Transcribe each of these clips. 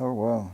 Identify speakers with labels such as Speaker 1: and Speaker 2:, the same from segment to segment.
Speaker 1: Oh, wow.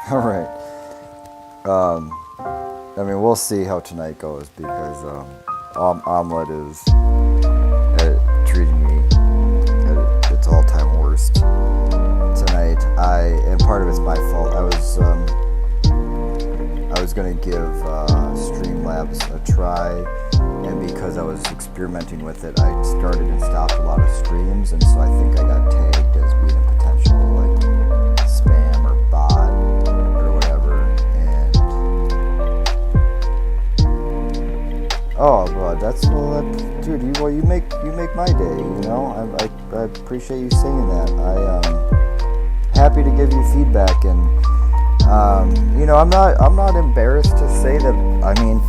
Speaker 1: All right. I mean, we'll see how tonight goes because Omlet is treating me at its all-time worst tonight. And part of it's my fault. I was gonna give Streamlabs a try, and because I was experimenting with it, I started and stopped a lot of streams, and so I think I got tagged as being a potential like spam or bot or whatever. And dude, you make my day. You know, I appreciate you saying that. Happy to give you feedback, and you know, I'm not embarrassed to say that. I mean,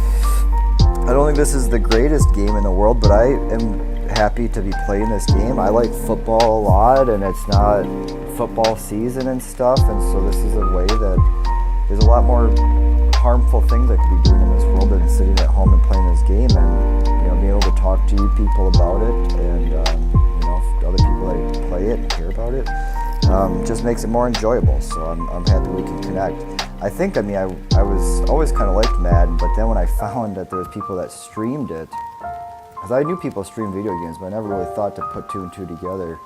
Speaker 1: I don't think this is the greatest game in the world, but I am happy to be playing this game. I like football a lot, and it's not football season and stuff, and so this is a way that there's a lot more harmful things I could be doing in this world than sitting at home and playing this game, and you know, being able to talk to you people about it, and you know, other people that play it and hear about it. Just makes it more enjoyable, so I'm happy we can connect. I mean, I was always kind of liked Madden, but then when I found that there was people that streamed it, because I knew people stream video games, but I never really thought to put two and two together.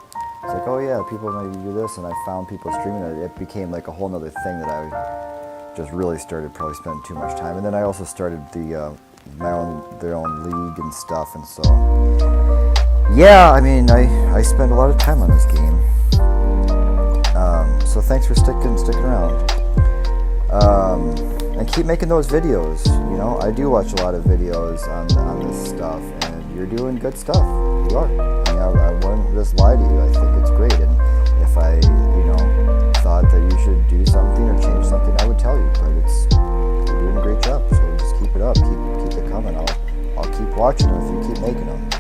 Speaker 1: It's like, oh yeah, people maybe do this, and I found people streaming it. It became like a whole nother thing that I just really started probably spending too much time. And then I also started their own league and stuff, and so yeah, I mean, I spend a lot of time on this game. So thanks for sticking around. And keep making those videos. You know, I do watch a lot of videos on this stuff, and you're doing good stuff. You are. I mean, I wouldn't just lie to you. I think it's great, and if I, you know, thought that you should do something or change something, I would tell you. But you're doing a great job. So just keep it up. Keep it coming. I'll keep watching them if you keep making them.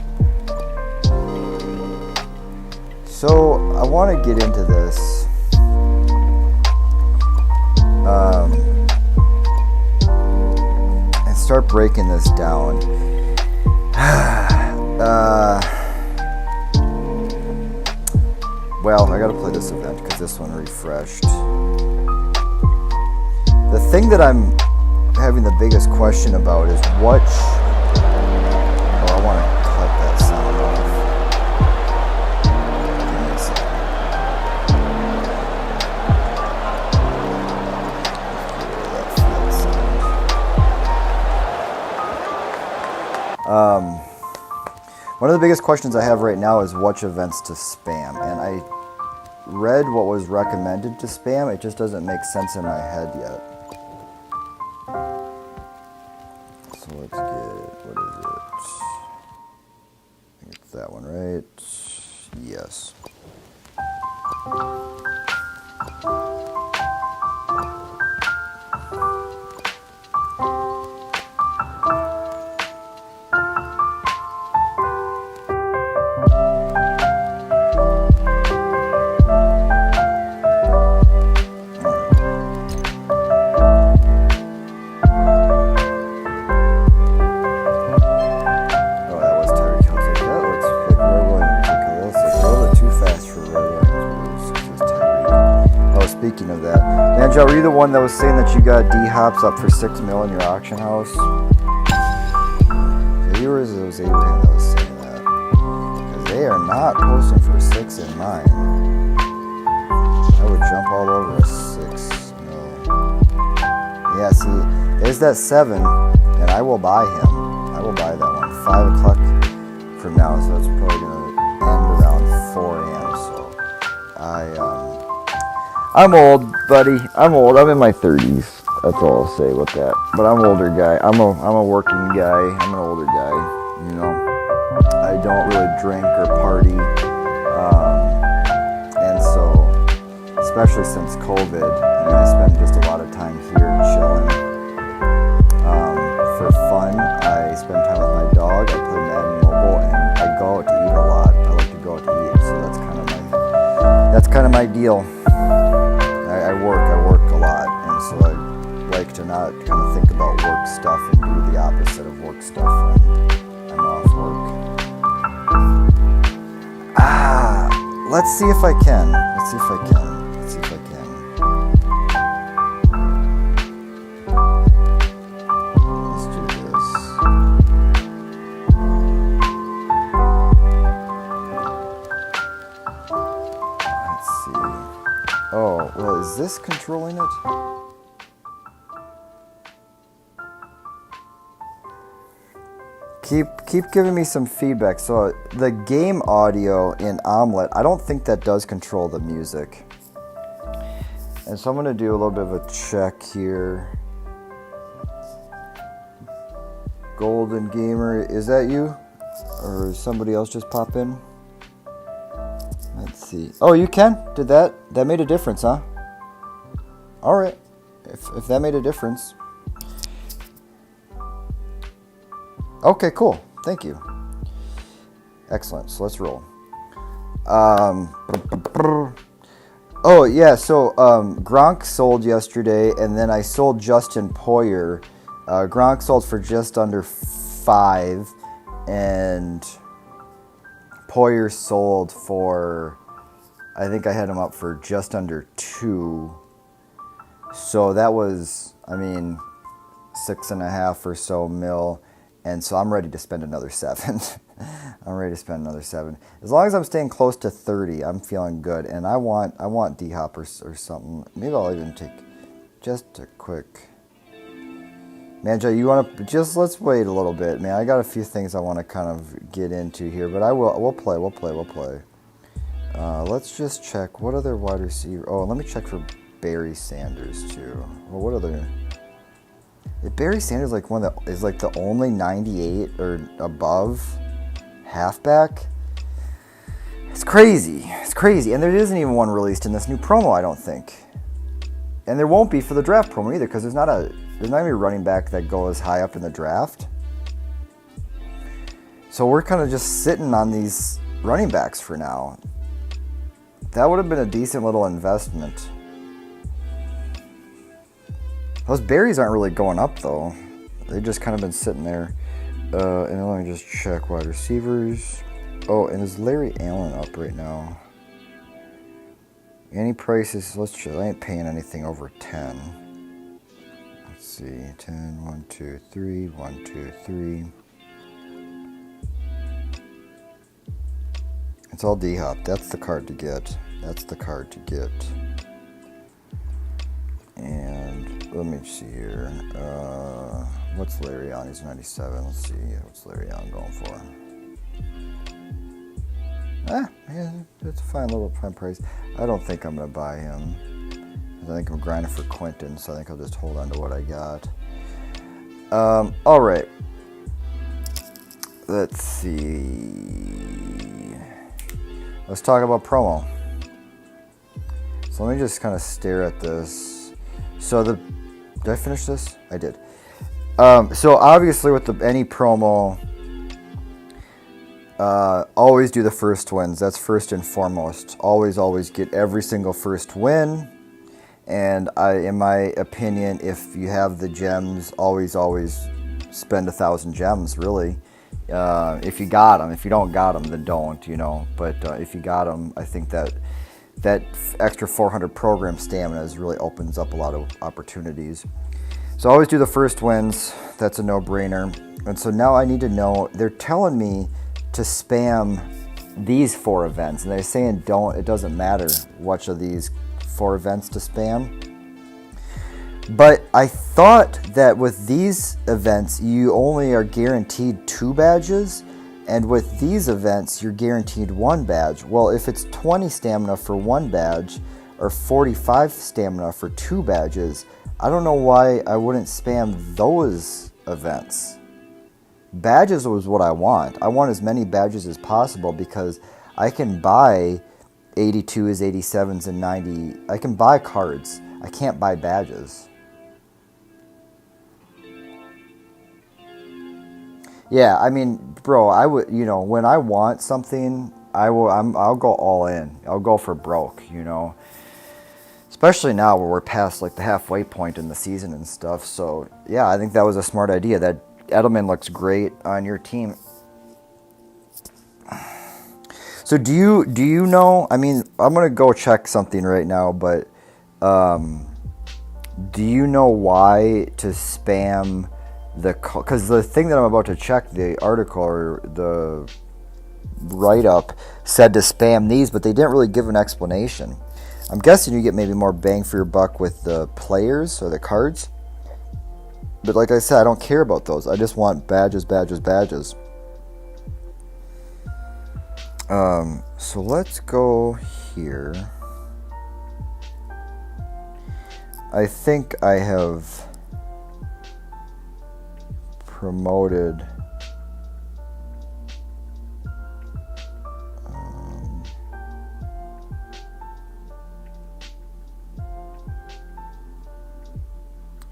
Speaker 1: So I want to get into this. And start breaking this down. Well, I gotta play this event because this one refreshed. The thing that I'm having the biggest question about is what. Oh, I want to cut that sound off. Give me a second. One of the biggest questions I have right now is which events to spam, and I read what was recommended to spam. It just doesn't make sense in my head yet. So let's get, what is it? I think it's that one, right? Yes. Speaking of that, Manjo, were you the one that was saying that you got D-hops up for $6 million in your auction house? Maybe it was Abraham that was saying that. Because they are not posting for 6 in mine. I would jump all over a 6 mil. Yeah, see, there's that 7, and I will buy him. I will buy that one. 5 o'clock from now, so it's probably going to end around 4 a.m. So I'm old, buddy. I'm old. I'm in my 30s. That's all I'll say with that. But I'm an older guy. I'm a working guy. I'm an older guy. You know, I don't really drink or party, and so, especially since COVID, I spend just a lot of time here chilling. For fun, I spend time with my dog. I play Madden Mobile, and I go out to eat a lot. I like to go out to eat, so that's kind of my deal. I work a lot, and so I like to not kind of think about work stuff and do the opposite of work stuff when I'm off work. Let's see if I can. Let's see if I can. Let's do this. Let's see. Oh, well, is this controlling it? Keep giving me some feedback. So the game audio in Omlet, I don't think that does control the music. And so I'm going to do a little bit of a check here. Golden Gamer, is that you? Or is somebody else just pop in? Let's see. Oh, you can? Did that made a difference, huh? All right. If that made a difference. Okay, cool. Thank you. Excellent. So let's roll. Oh, yeah. So Gronk sold yesterday, and then I sold Justin Poyer. Gronk sold for just under 5, and Poyer sold for, I think I had him up for just under 2. So that was, 6.5 or so mil. And so I'm ready to spend another 7. As long as I'm staying close to 30, I'm feeling good. And I want D-Hop or something. Maybe I'll even take just a quick. Man, Joe, you want to just let's wait a little bit, man. I got a few things I want to kind of get into here, but we'll play. Let's just check what other wide receiver. Oh, let me check for Barry Sanders too. Well, what other? Is Barry Sanders like one that is like the only 98 or above halfback? It's crazy. And there isn't even one released in this new promo, I don't think. And there won't be for the draft promo either, because there's not even a running back that goes high up in the draft. So we're kind of just sitting on these running backs for now. That would have been a decent little investment. Those berries aren't really going up, though. They've just kind of been sitting there. And then let me just check wide receivers. Oh, and is Larry Allen up right now? Any prices? Let's check. I ain't paying anything over 10. Let's see. 10, 1, 2, 3, 1, 2, 3. It's all D-Hop. That's the card to get. And let me see here. What's Larry on? He's 97. Let's see. What's Larry on going for? Yeah, it's a fine price. I don't think I'm going to buy him. I think I'm grinding for Quentin, so I think I'll just hold on to what I got. All right. Let's see. Let's talk about promo. So let me just kind of stare at this. So did I finish this? I did. So obviously with any promo, always do the first wins. That's first and foremost. Always get every single first win. And in my opinion, if you have the gems, always spend 1,000 gems, really. If you got them. If you don't got them, then don't, But if you got them, I think that extra 400 program stamina really opens up a lot of opportunities. So always do the first wins. That's a no-brainer. And so now I need to know, they're telling me to spam these 4 events. And they're saying it doesn't matter which of these 4 events to spam. But I thought that with these events, you only are guaranteed 2 badges. And with these events, you're guaranteed 1 badge. Well, if it's 20 stamina for 1 badge or 45 stamina for 2 badges, I don't know why I wouldn't spam those events. Badges was what I want. I want as many badges as possible because I can buy 82s, 87s, and 90. I can buy cards. I can't buy badges. Yeah, I mean, bro, I would, when I want something, I'll go all in. I'll go for broke, Especially now where we're past like the halfway point in the season and stuff. So, yeah, I think that was a smart idea. That Edelman looks great on your team. So do you know, I mean, I'm going to go check something right now, but do you know why to spam because the thing that I'm about to check, the article or the write-up said to spam these, but they didn't really give an explanation. I'm guessing you get maybe more bang for your buck with the players or the cards. But like I said, I don't care about those. I just want badges, badges, badges. So let's go here. I think I have promoted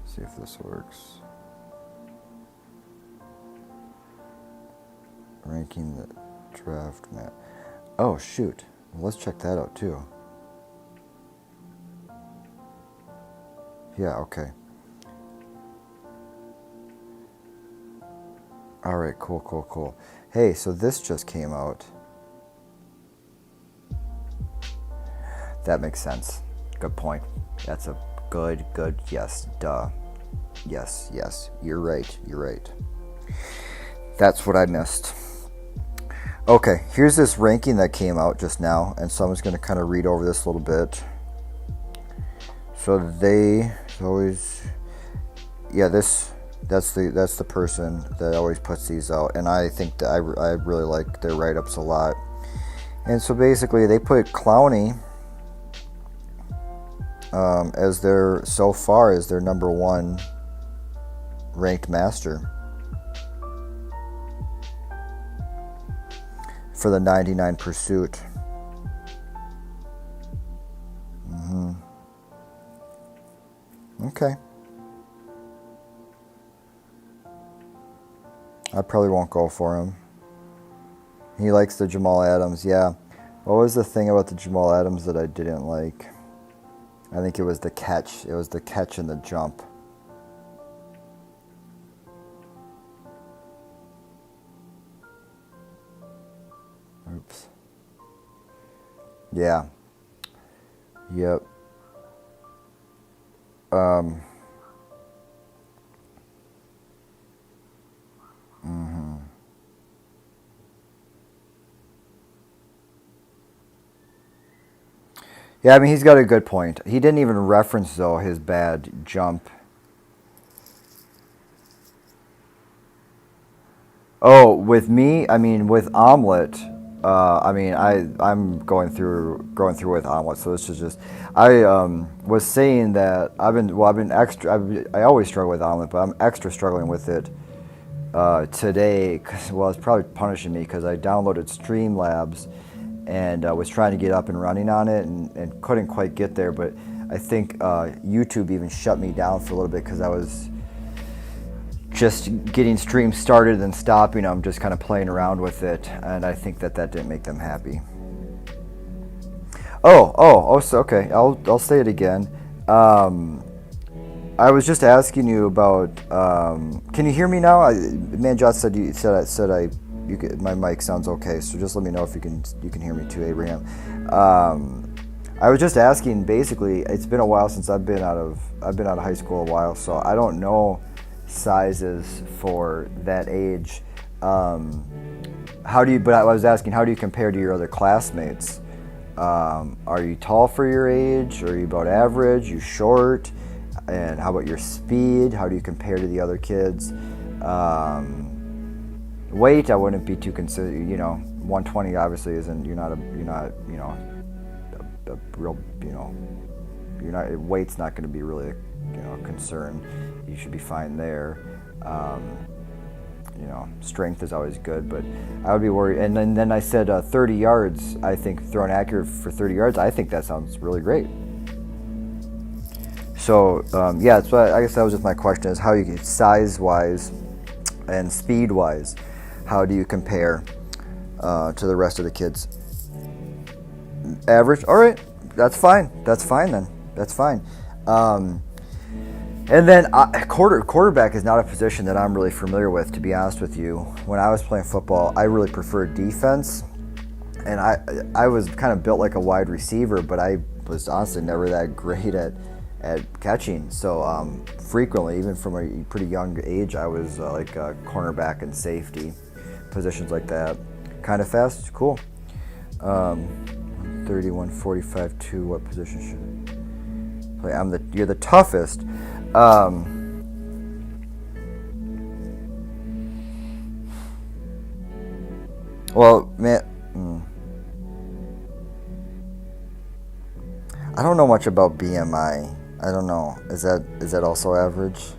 Speaker 1: see if this works. Ranking the draft map. Oh shoot. Well, let's check that out too. Yeah, okay. Alright, cool. Hey, so this just came out. That makes sense. Good point. That's a good, yes, duh. Yes, you're right. That's what I missed. Okay, here's this ranking that came out just now, and so I'm just going to kind of read over this a little bit. So they always, yeah, that's the person that always puts these out, and I think that I really like their write-ups a lot. And so basically, they put Clowney as their number one ranked master for the 99 Pursuit. Okay. I probably won't go for him. He likes the Jamal Adams, yeah. What was the thing about the Jamal Adams that I didn't like? I think it was the catch. It was the catch and the jump. Oops. Yeah. Yep. Yeah, I mean, he's got a good point. He didn't even reference, though, his bad jump. Oh, with me, I mean, with Omlet, I'm going through with Omlet, so this is just, I was saying that I always struggle with Omlet, but I'm extra struggling with it today, cause, well, it's probably punishing me because I downloaded Streamlabs and was trying to get up and running on it and couldn't quite get there, but I think YouTube even shut me down for a little bit because I was just getting streams started and stopping them, just kind of playing around with it, and I think that didn't make them happy. So okay, I'll say it again. I was just asking you about. Can you hear me now? Manjot said my mic sounds okay, so just let me know if you can hear me too, Abraham. I was just asking. Basically, it's been a while since I've been out of high school a while, so I don't know sizes for that age. But I was asking, how do you compare to your other classmates? Are you tall for your age? Are you about average? You short? And how about your speed? How do you compare to the other kids? Weight, I wouldn't be too considered. 120 obviously isn't. You're not a real. Weight's not going to be really concern. You should be fine there. Strength is always good, but I would be worried. And then I said 30 yards. I think throwing accurate for 30 yards. I think that sounds really great. So so I guess that was just my question: is how you get size-wise and speed-wise. How do you compare to the rest of the kids? Average. All right, that's fine. That's fine then. That's fine. And then quarterback is not a position that I'm really familiar with, to be honest with you. When I was playing football, I really preferred defense, and I was kind of built like a wide receiver, but I was honestly never that great at catching. So frequently, even from a pretty young age, I was like a cornerback and safety, positions like that. Kind of fast, cool. 31, 45, 2. What position should I play? You're the toughest. Well, man, I don't know much about BMI. I don't know. Is that also average?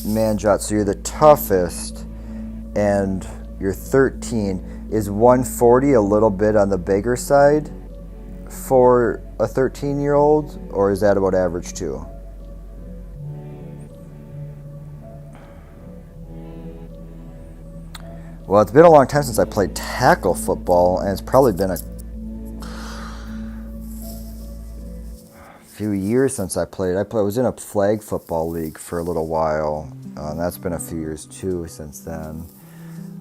Speaker 1: Manjot, so you're the toughest, and you're 13. Is 140 a little bit on the bigger side for a 13-year-old, or is that about average too? Well, it's been a long time since I played tackle football, and it's probably been a few years since I played. I was in a flag football league for a little while. That's been a few years too since then.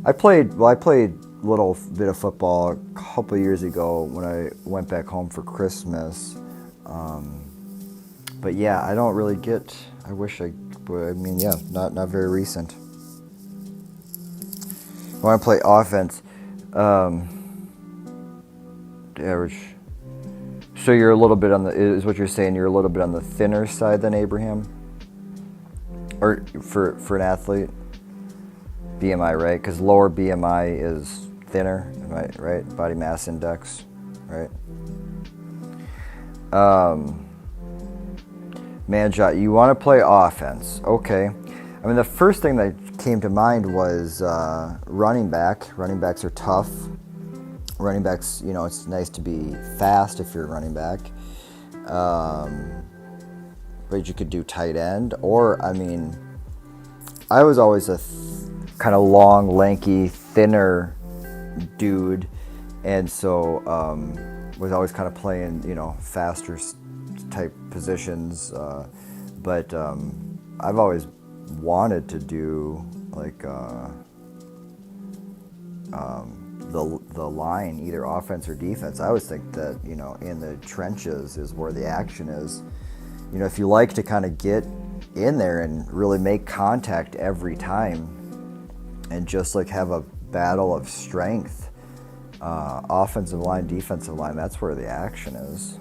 Speaker 1: I played a little bit of football a couple of years ago when I went back home for Christmas. But yeah, I don't really get. I wish I would. I mean, yeah, not very recent. I want to play offense. Average. So you're a little bit is what you're saying, you're a little bit on the thinner side than Abraham? Or for an athlete? BMI, right? Because lower BMI is thinner, right? Body mass index, right? Manjot, you want to play offense. Okay. I mean, the first thing that came to mind was running back. Running backs are tough. Running backs, it's nice to be fast if you're a running back. But you could do tight end. Or, I mean, I was always a kind of long, lanky, thinner dude. And so was always kind of playing, faster type positions. But I've always wanted to do like the line, either offense or defense. I always think that in the trenches is where the action is. If you like to kind of get in there and really make contact every time and just like have a battle of strength, offensive line, defensive line, that's where the action is.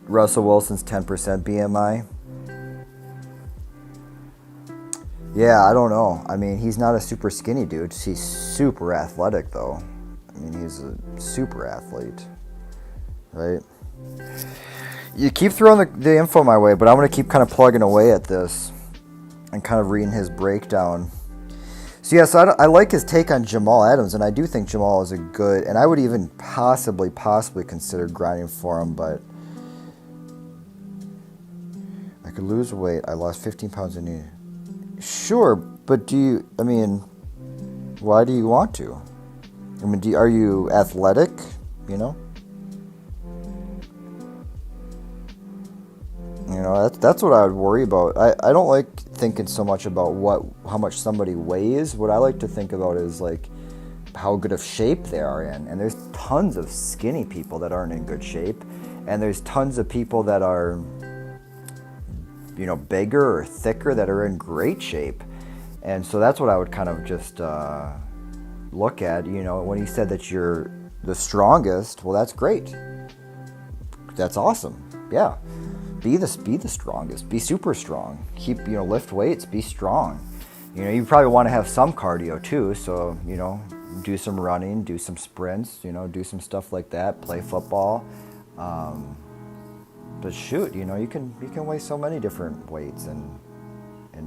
Speaker 1: Russell Wilson's 10% BMI. Yeah, I don't know. I mean, he's not a super skinny dude. He's super athletic, though. I mean, he's a super athlete, right? You keep throwing the info my way, but I'm going to keep kind of plugging away at this and kind of reading his breakdown. So, yes, I like his take on Jamal Adams, and I do think Jamal is a good, and I would even possibly consider grinding for him, but I could lose weight. I lost 15 pounds in a year. Sure, but why do you want to? I mean, are you athletic, that's what I would worry about. I don't like thinking so much about how much somebody weighs. What I like to think about is like how good of shape they are in. And there's tons of skinny people that aren't in good shape, and there's tons of people that are bigger or thicker that are in great shape. And so that's what I would kind of just look at. When he said that you're the strongest, well, that's great. That's awesome. Yeah. Be the strongest. Be super strong. Lift weights, be strong. You probably want to have some cardio too, so, do some running, do some sprints, do some stuff like that, play football. But shoot, you can weigh so many different weights and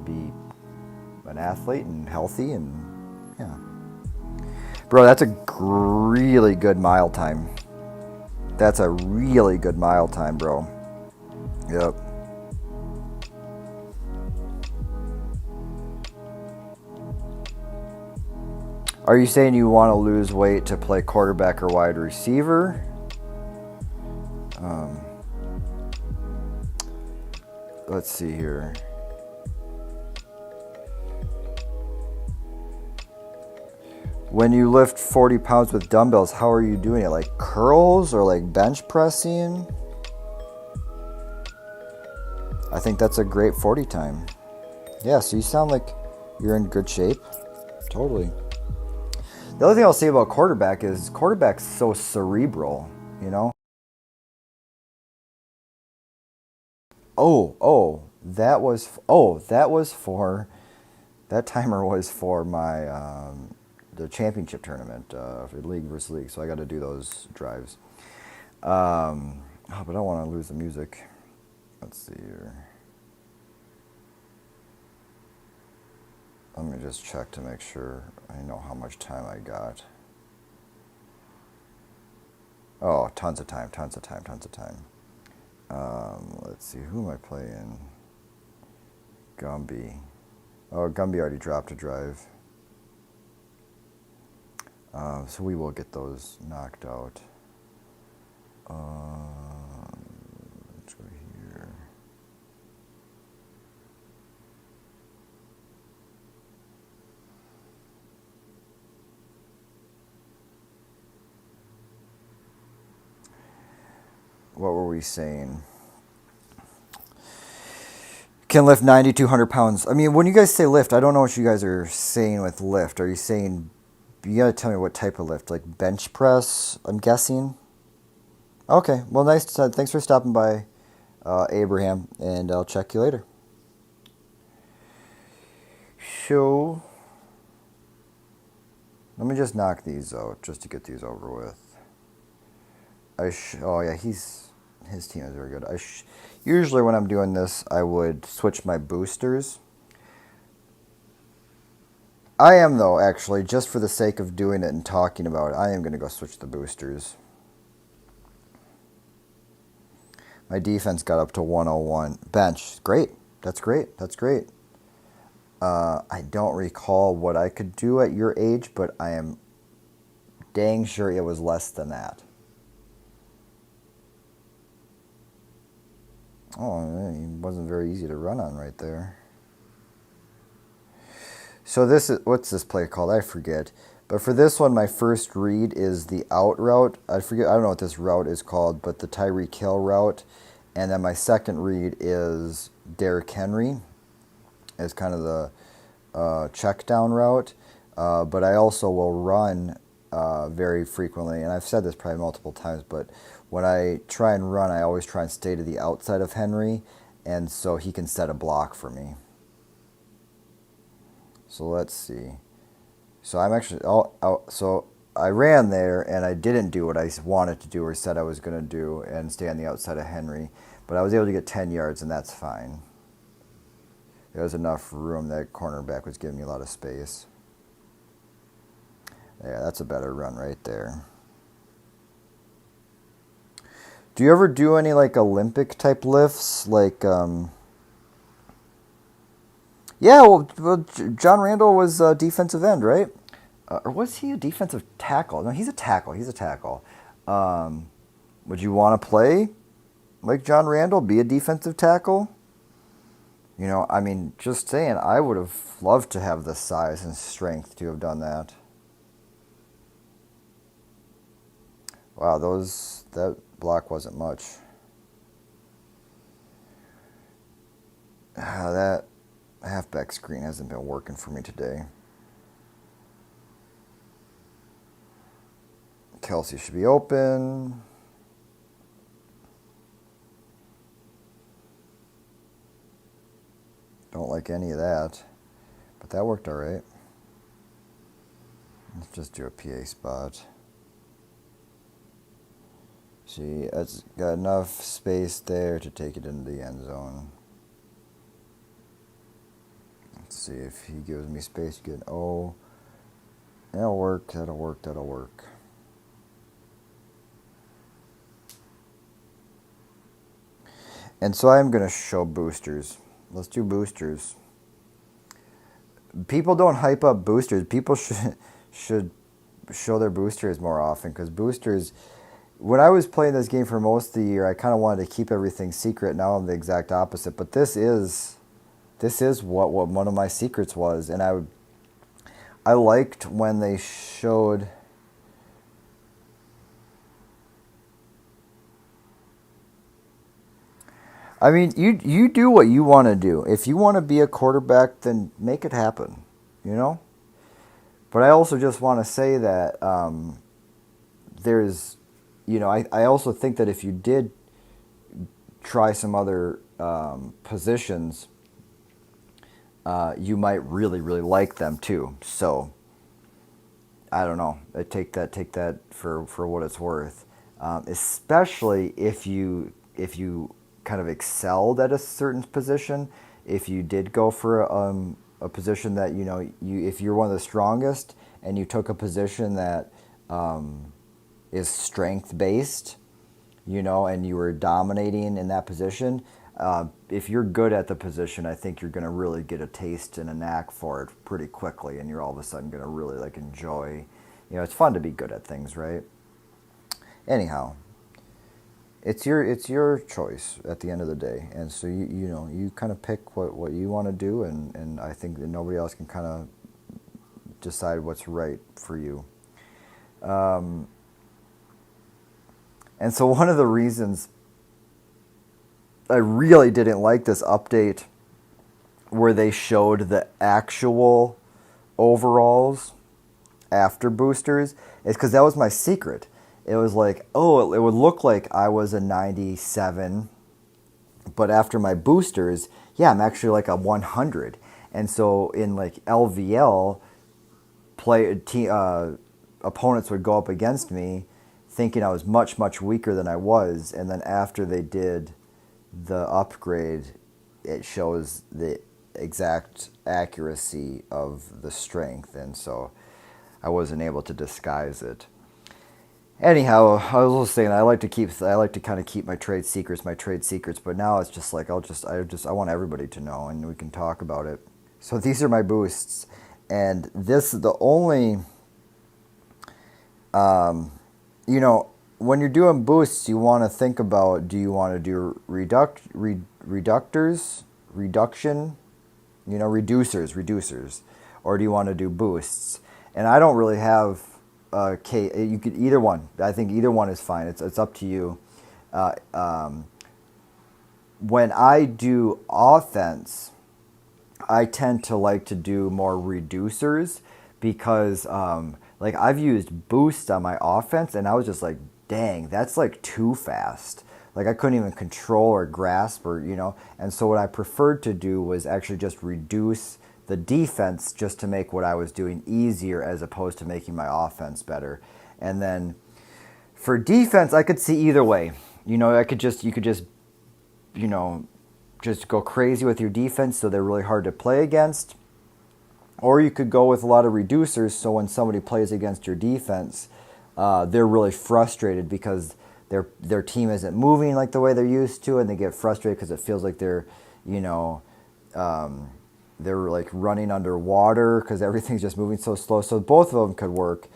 Speaker 1: be an athlete and healthy and yeah. Bro, that's a really good mile time. That's a really good mile time, bro. Yep. Are you saying you want to lose weight to play quarterback or wide receiver? Let's see here. When you lift 40 pounds with dumbbells, how are you doing it? Like curls or like bench pressing? I think that's a great 40 time. Yeah, so you sound like you're in good shape. Totally. The other thing I'll say about quarterback is quarterback's so cerebral, that timer was for my the championship tournament for league versus league. So I got to do those drives. But I don't want to lose the music. Let's see here. Let me just check to make sure I know how much time I got. Oh, tons of time. Let's see, who am I playing? Gumby. Oh, Gumby already dropped a drive. So we will get those knocked out. Let's go here. What were we saying? Can lift 90 to 100 pounds. I mean, when you guys say lift, I don't know what you guys are saying with lift. Are you saying, you got to tell me what type of lift, like bench press, I'm guessing? Okay, well, nice. Thanks for stopping by, Abraham, and I'll check you later. So, let me just knock these out just to get these over with. Oh yeah, his team is very good. Usually when I'm doing this, I would switch my boosters. I am though, actually, just for the sake of doing it and talking about it, I am going to go switch the boosters. My defense got up to 101. Bench, great. That's great. I don't recall what I could do at your age, but I am dang sure it was less than that. Oh, it wasn't very easy to run on right there. So what's this play called? I forget. But for this one, my first read is the out route. I don't know what this route is called, but the Tyreek Hill route. And then my second read is Derrick Henry as kind of the check down route. But I also will run very frequently. And I've said this probably multiple times, but when I try and run, I always try and stay to the outside of Henry, and so he can set a block for me. So let's see. So I'm actually so I ran there and I didn't do what I wanted to do or said I was going to do and stay on the outside of Henry, but I was able to get 10 yards and that's fine. There was enough room. That cornerback was giving me a lot of space. Yeah, that's a better run right there. Do you ever do any like Olympic type lifts? Like, yeah, well, John Randall was a defensive end, right? Or was he a defensive tackle? No, he's a tackle. Would you want to play like John Randall, be a defensive tackle? I mean, just saying, I would have loved to have the size and strength to have done that. Wow, that block wasn't much. That halfback screen hasn't been working for me today. Kelsey should be open. Don't like any of that, but that worked all right. Let's just do a PA spot. See, it's got enough space there to take it into the end zone. Let's see if he gives me space to get an O. That'll work, that'll work, that'll work. And so I'm going to show boosters. Let's do boosters. People don't hype up boosters. People should show their boosters more often, because boosters, when I was playing this game for most of the year, I kind of wanted to keep everything secret. Now I'm the exact opposite. But this is what one of my secrets was, and I liked when they showed. I mean, you do what you want to do. If you want to be a quarterback, then make it happen, you know? But I also just want to say that there's, I also think that if you did try some other positions, you might really, really like them too. So, I don't know. I take that for what it's worth. Especially if you kind of excelled at a certain position. If you did go for a position that if you're one of the strongest and you took a position that is strength based, and you were dominating in that position, if you're good at the position, I think you're going to really get a taste and a knack for it pretty quickly, and you're all of a sudden going to really enjoy. It's fun to be good at things, right? Anyhow, it's your choice at the end of the day, and so you kind of pick what you want to do, and I think that nobody else can kind of decide what's right for you. And so one of the reasons I really didn't like this update where they showed the actual overalls after boosters is because that was my secret. It was like, it would look like I was a 97, but after my boosters, I'm actually like a 100. And so in LVL, opponents would go up against me thinking I was much, much weaker than I was. And then after they did the upgrade, it shows the exact accuracy of the strength. And so I wasn't able to disguise it. Anyhow, I was also saying I like to kind of keep my trade secrets, but now it's just like I want everybody to know, and we can talk about it. So these are my boosts, and this is the only, when you're doing boosts, you want to think about, do you want to do reducers, or do you want to do boosts? And I don't really have. You could either one. I think either one is fine. It's up to you. When I do offense, I tend to like to do more reducers because I've used boost on my offense, and I was just like, dang, that's too fast. I couldn't even control or grasp and so what I preferred to do was actually just reduce the defense just to make what I was doing easier as opposed to making my offense better. And then for defense, I could see either way. You could just go crazy with your defense so they're really hard to play against. Or you could go with a lot of reducers so when somebody plays against your defense, they're really frustrated because their team isn't moving like the way they're used to, and they get frustrated because it feels like they're running underwater because everything's just moving so slow. So both of them could work.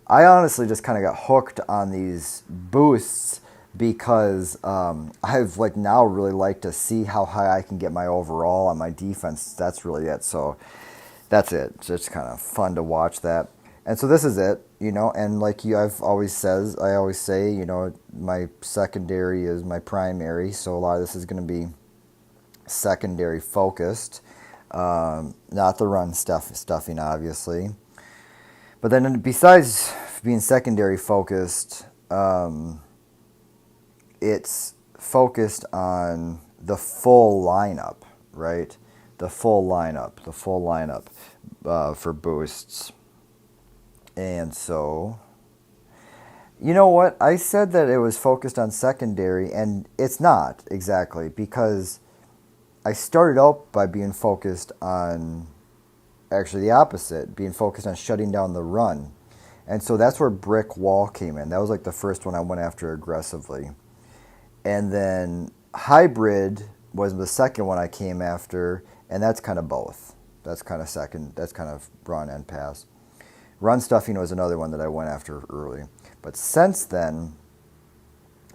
Speaker 1: I honestly just kind of got hooked on these boosts because I've now really like to see how high I can get my overall on my defense. That's really it. So that's it. It's just kind of fun to watch that. And so this is it, and I always say, my secondary is my primary. So a lot of this is going to be secondary focused. Not the run stuffing, obviously. But then besides being secondary focused, it's focused on the full lineup, right? The full lineup for boosts. And so, you know what? I said that it was focused on secondary, and it's not exactly, because I started out by being focused on actually the opposite, being focused on shutting down the run. And so that's where brick wall came in. That was like the first one I went after aggressively. And then hybrid was the second one I came after, and that's kind of both. That's kind of second, that's kind of run and pass. Run stuffing was another one that I went after early. But since then,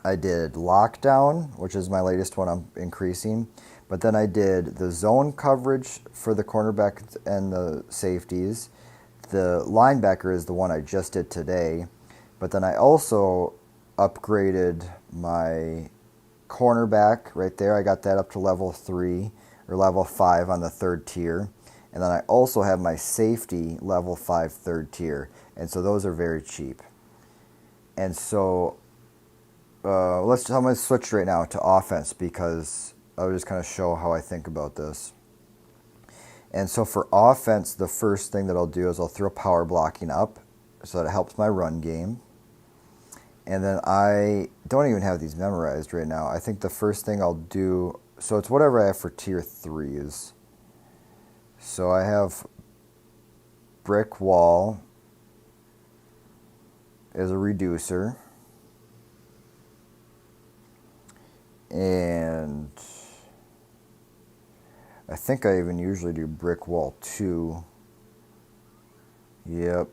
Speaker 1: I did lockdown, which is my latest one I'm increasing. But then I did the zone coverage for the cornerback and the safeties. The linebacker is the one I just did today. But then I also upgraded my cornerback right there. I got that up to level 3 or level 5 on the third tier. And then I also have my safety level 5 third tier. And so those are very cheap. And so I'm going to switch right now to offense, because I'll just kind of show how I think about this. And so for offense, the first thing that I'll do is I'll throw power blocking up so that it helps my run game. And then I don't even have these memorized right now. I think the first thing I'll do, so it's whatever I have for tier 3s. So I have brick wall as a reducer. And I think I even usually do brick wall 2. Yep.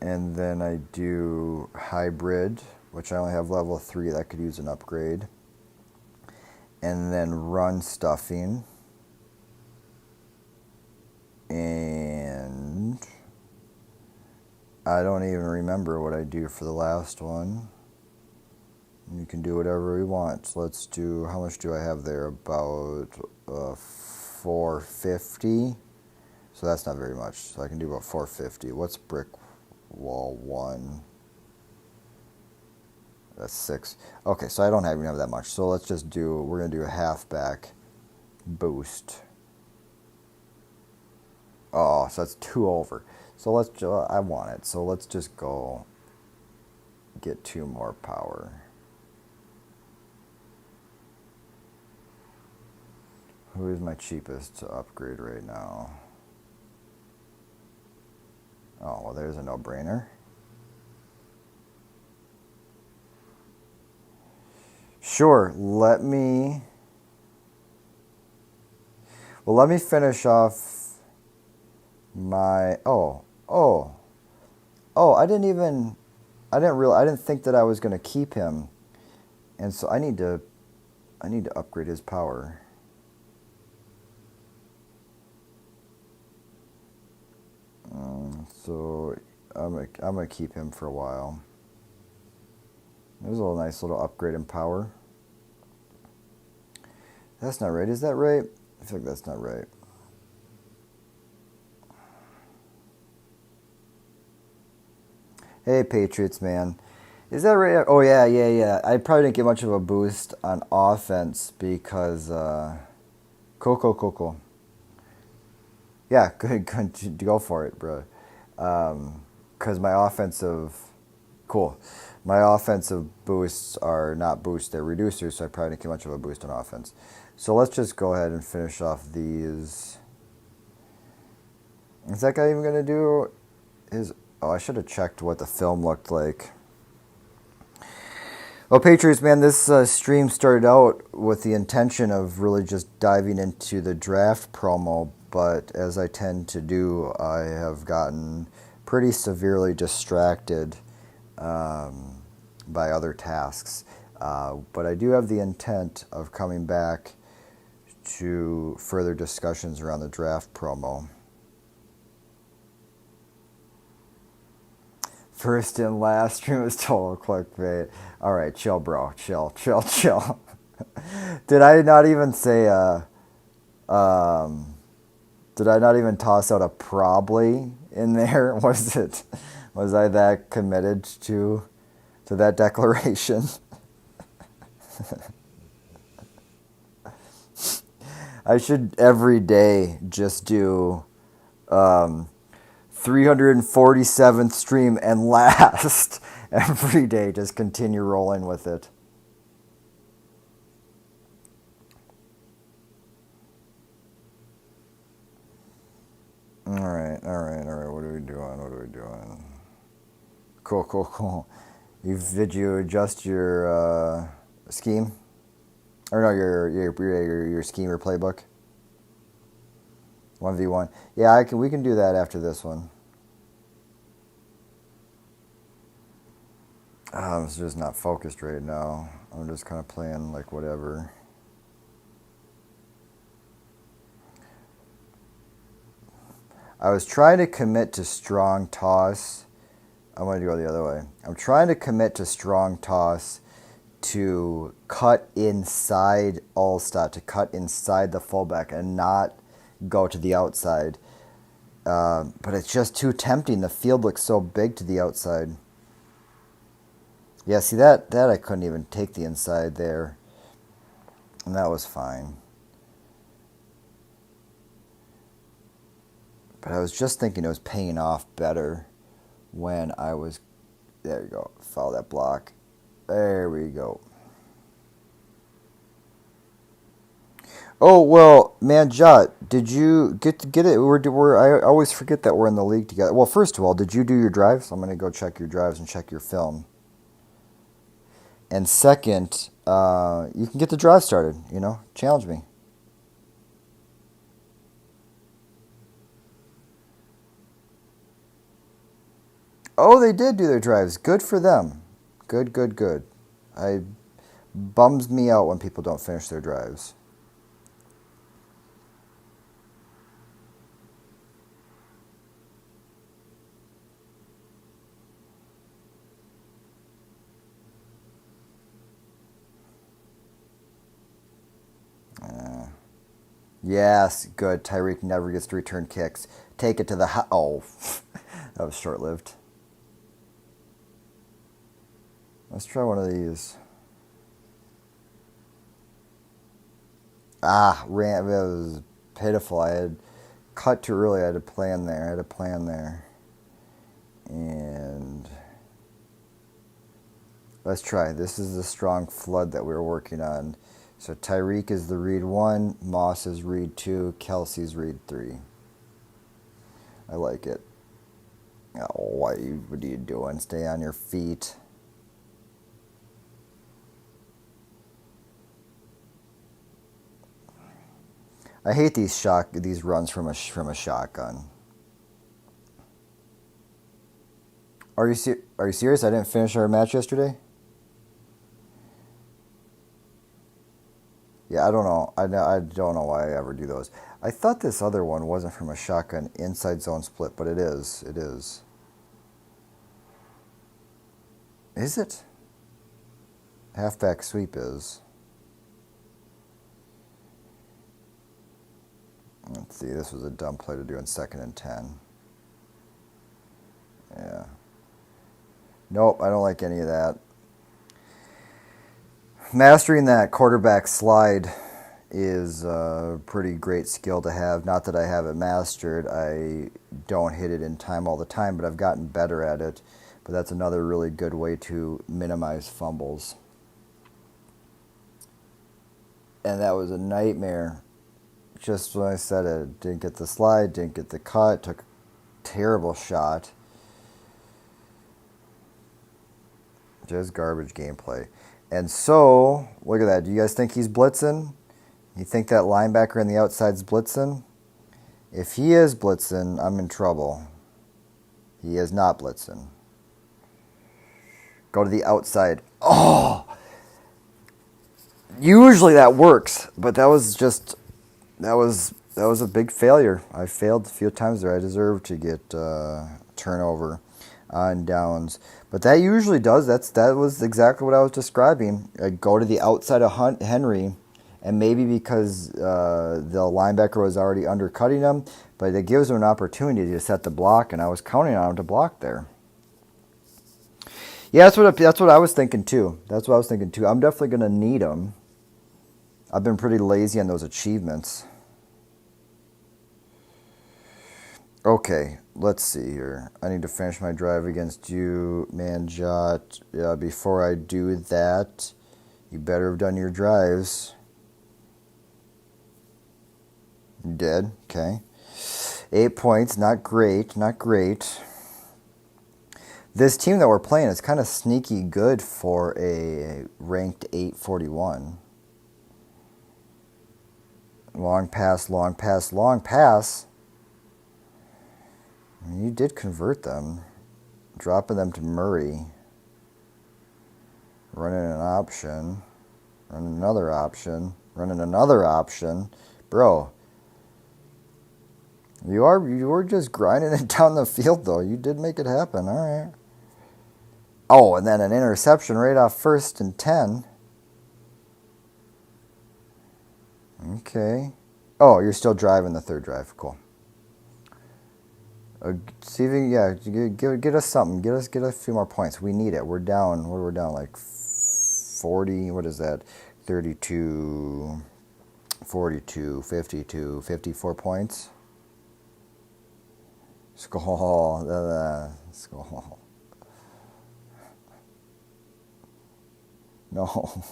Speaker 1: And then I do hybrid, which I only have level 3. That could use an upgrade. And then run stuffing. And I don't even remember what I do for the last one. You can do whatever we want. So let's do, how much do I have there? About 450. So that's not very much. So I can do about 450. What's brick wall 1? That's 6. Okay, so I don't even have that much. So let's just do, we're going to do a halfback boost. Oh, so that's 2 over. So let's, I want it. So let's just go get 2 more power. Who is my cheapest to upgrade right now? Oh, well, there's a no-brainer. Sure, let me finish off my, I didn't think that I was going to keep him. And so I need to upgrade his power. So I'm gonna keep him for a while. There's a nice little upgrade in power. That's not right. Is that right? I feel like that's not right. Hey, Patriots, man. Is that right? Oh, yeah. I probably didn't get much of a boost on offense because... Cool. Yeah, good. Go for it, bro. Because my offensive... Cool. My offensive boosts are not boosts, they're reducers, so I probably didn't get much of a boost on offense. So let's just go ahead and finish off these. Is that guy even going to do his... Oh, I should have checked what the film looked like. Well, Patriots, man, this stream started out with the intention of really just diving into the draft promo, but as I tend to do, I have gotten pretty severely distracted by other tasks. But I do have the intent of coming back to further discussions around the draft promo. First and last stream was total clickbait. All right, chill, bro. Chill. Did I not even say, did I not even toss out a probably in there? Was I that committed to that declaration? I should every day just do, 347th stream and last every day. Just continue rolling with it. All right. What are we doing? Cool. Did you adjust your scheme? Or no, your scheme or playbook? 1v1. Yeah, we can do that after this one. I'm just not focused right now. I'm just kind of playing like whatever. I was trying to commit to strong toss. I'm going to go the other way. I'm trying to commit to strong toss to cut inside Allstott, to cut inside the fullback and not go to the outside. But it's just too tempting. The field looks so big to the outside. Yeah, see that I couldn't even take the inside there. And that was fine. But I was just thinking it was paying off better when I was... There you go. Follow that block. There we go. Oh, well, man, Jot, did you get it? I always forget that we're in the league together. Well, first of all, did you do your drives? I'm going to go check your drives and check your film. And second, you can get the drive started, challenge me. Oh, they did do their drives. Good for them. Good. It bums me out when people don't finish their drives. Yes, good. Tyreek never gets to return kicks. Take it to the... Oh, that was short-lived. Let's try one of these. It was pitiful. I had cut too early. I had a plan there. And let's try. This is the strong flood that we were working on. So Tyreek is the read 1, Moss is read 2, Kelsey's read 3. I like it. Oh, what are you doing? Stay on your feet. I hate these runs from a shotgun. Are you serious? I didn't finish our match yesterday? Yeah, I don't know. I don't know why I ever do those. I thought this other one wasn't from a shotgun inside zone split, but it is. It is. Is it? Halfback sweep is. Let's see. This was a dumb play to do in 2nd and 10. Yeah. Nope, I don't like any of that. Mastering that quarterback slide is a pretty great skill to have. Not that I have it mastered. I don't hit it in time all the time, but I've gotten better at it. But that's another really good way to minimize fumbles. And that was a nightmare. Just when I said it, didn't get the slide, didn't get the cut, took a terrible shot. Just garbage gameplay. And so, look at that. Do you guys think he's blitzing? You think that linebacker on the outside's blitzing? If he is blitzing, I'm in trouble. He is not blitzing. Go to the outside. Oh! Usually that works, but that was a big failure. I failed a few times there. I deserve to get turnover on downs. But that usually does. That was exactly what I was describing. I'd go to the outside of Henry, and maybe because the linebacker was already undercutting him, but it gives him an opportunity to set the block, and I was counting on him to block there. Yeah, that's what I was thinking too. I'm definitely going to need him. I've been pretty lazy on those achievements. Okay, let's see here. I need to finish my drive against you, Manjot. Before I do that, you better have done your drives. You did? Okay. 8 points, not great, not great. This team that we're playing is kind of sneaky good for a ranked 841. Long pass, long pass, long pass. You did convert them. Dropping them to Murray. Running an option. Running another option. Running another option. Bro. You were just grinding it down the field, though. You did make it happen. All right. Oh, and then an interception right off 1st and 10. Okay. Oh, you're still driving the third drive. Cool. See if you, yeah, get us something. Get us a few more points. We need it. We're down. We're down like 40. What is that? 32, 42, 52, 54 points. Skull. Skull. No.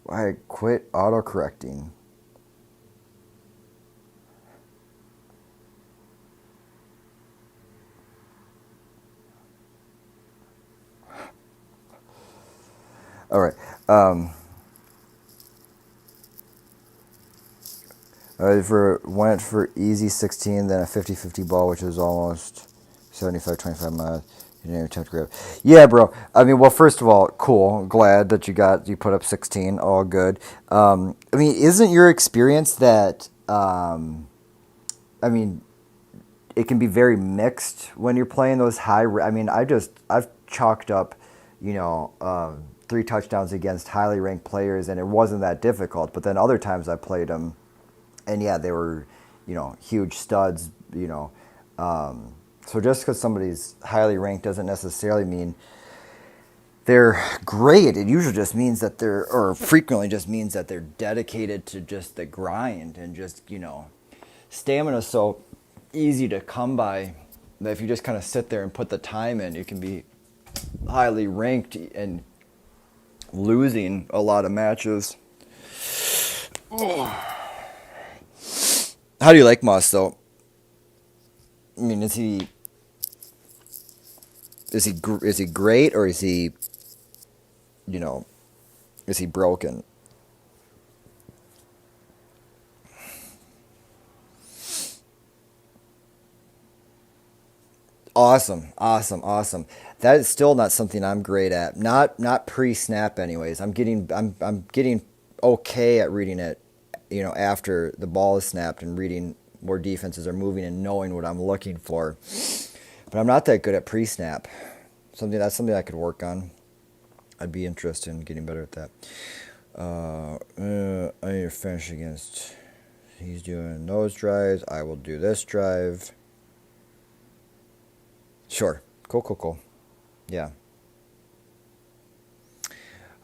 Speaker 1: Why quit autocorrecting? All right. Went for easy 16, then a 50-50 ball, which is almost 75-25 miles. You didn't even attempt to grab. Yeah, bro. I mean, well, first of all, cool. Glad that you put up 16. All good. I mean, isn't your experience that? I mean, it can be very mixed when you're playing those high. I mean, I've chalked up, 3 touchdowns against highly ranked players, and it wasn't that difficult. But then other times I played them, and yeah, they were, huge studs. So just because somebody's highly ranked doesn't necessarily mean they're great. It usually just means that or frequently just means that they're dedicated to just the grind and just, stamina's so easy to come by that if you just kind of sit there and put the time in, you can be highly ranked and losing a lot of matches. How do you like Moss, though? I mean, is he great, or is he broken? Awesome. That is still not something I'm great at. Not pre-snap, anyways. I'm getting okay at reading it, after the ball is snapped and reading where defenses are moving and knowing what I'm looking for. But I'm not that good at pre-snap. That's something I could work on. I'd be interested in getting better at that. I need to finish against. He's doing those drives. I will do this drive. Sure. Cool. Yeah.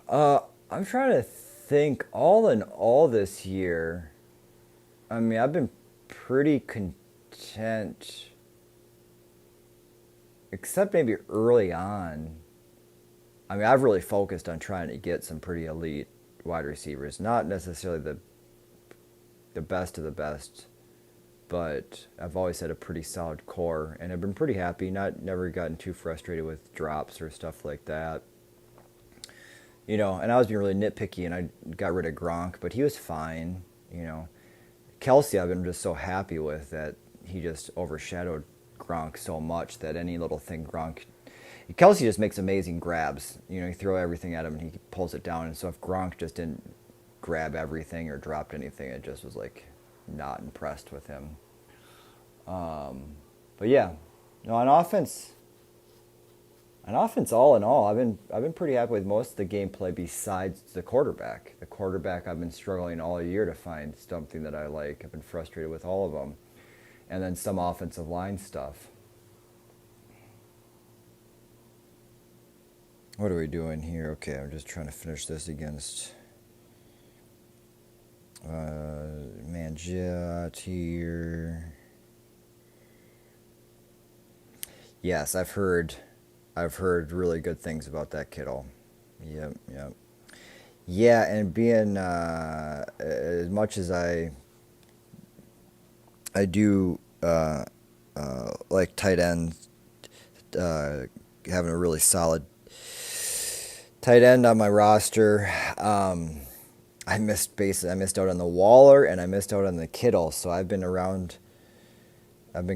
Speaker 1: I'm trying to think. All in all, this year, I mean, I've been pretty content, except maybe early on. I mean, I've really focused on trying to get some pretty elite wide receivers. Not necessarily the best of the best, but I've always had a pretty solid core, and I've been pretty happy. Never gotten too frustrated with drops or stuff like that. And I was being really nitpicky, and I got rid of Gronk, but he was fine. Kelsey, I've been just so happy with that he just overshadowed Gronk so much that any little thing Kelsey just makes amazing grabs. You throw everything at him and he pulls it down. And so if Gronk just didn't grab everything or dropped anything, it just was like not impressed with him. But yeah, on offense, all in all, I've been pretty happy with most of the gameplay besides the quarterback. The quarterback, I've been struggling all year to find something that I like. I've been frustrated with all of them, and then some offensive line stuff. What are we doing here? Okay, I'm just trying to finish this against Manjot here. Yes, I've heard really good things about that kiddo. Yep, yep. Yeah, and being as much as I do like tight ends, having a really solid tight end on my roster. I missed out on the Waller and I missed out on the Kittle, so I've been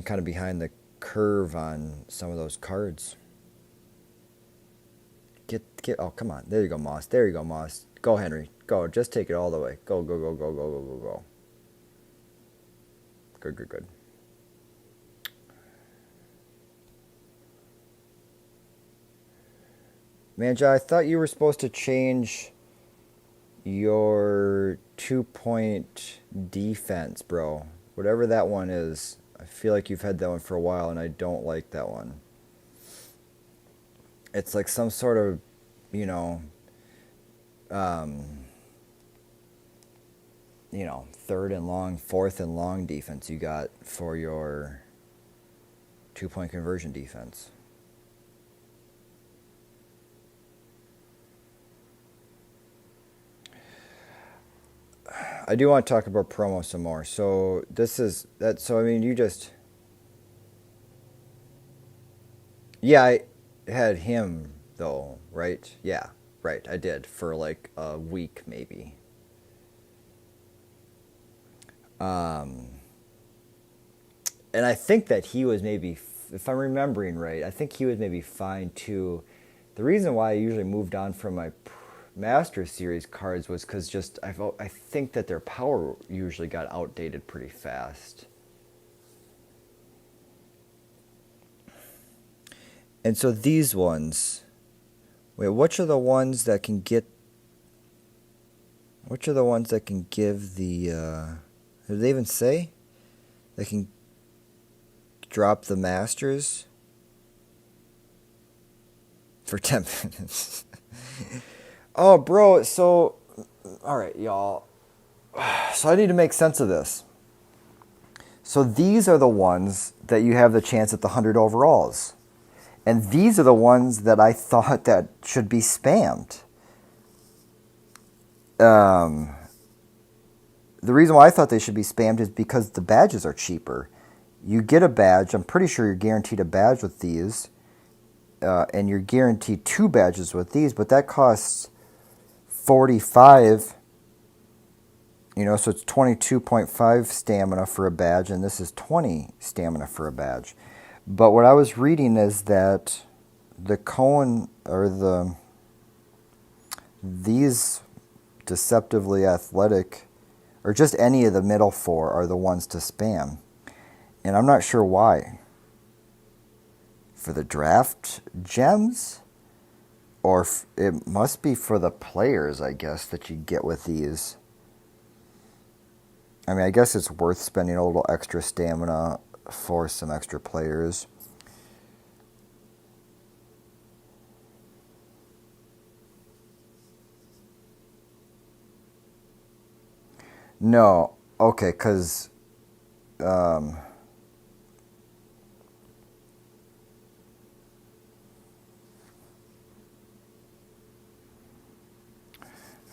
Speaker 1: kind of behind the curve on some of those cards. Get oh, come on. There you go, Moss. There you go, Moss. Go, Henry. Go. Just take it all the way. Go, go, go, go, go, go, go, go. Good, good, good. Manja, I thought you were supposed to change your 2-point defense, bro. Whatever that one is. I feel like you've had that one for a while, and I don't like that one. It's like some sort of, third and long, fourth and long defense you got for your 2-point conversion defense. I do want to talk about promo some more. So this is that. So I mean, you just, yeah, I had him though, right? Yeah, right. I did for like a week maybe. And I think that he was maybe, if I'm remembering right, I think he was maybe fine too. The reason why I usually moved on from my Master Series cards was because just I think that their power usually got outdated pretty fast. And so these ones, wait, which are the ones that can get? Which are the ones that can give the? Did they even say? They can drop the Masters for 10 minutes. Oh, bro, so, all right, y'all. So I need to make sense of this. So these are the ones that you have the chance at the 100 overalls. And these are the ones that I thought that should be spammed. The reason why I thought they should be spammed is because the badges are cheaper. You get a badge. I'm pretty sure you're guaranteed a badge with these. And you're guaranteed 2 badges with these. But that costs 45. So it's 22.5 stamina for a badge. And this is 20 stamina for a badge. But what I was reading is that the Cohen, or these deceptively athletic, or just any of the middle 4 are the ones to spam. And I'm not sure why. For the draft gems? Or it must be for the players, I guess, that you get with these. I mean, I guess it's worth spending a little extra stamina for some extra players. No. Okay, because...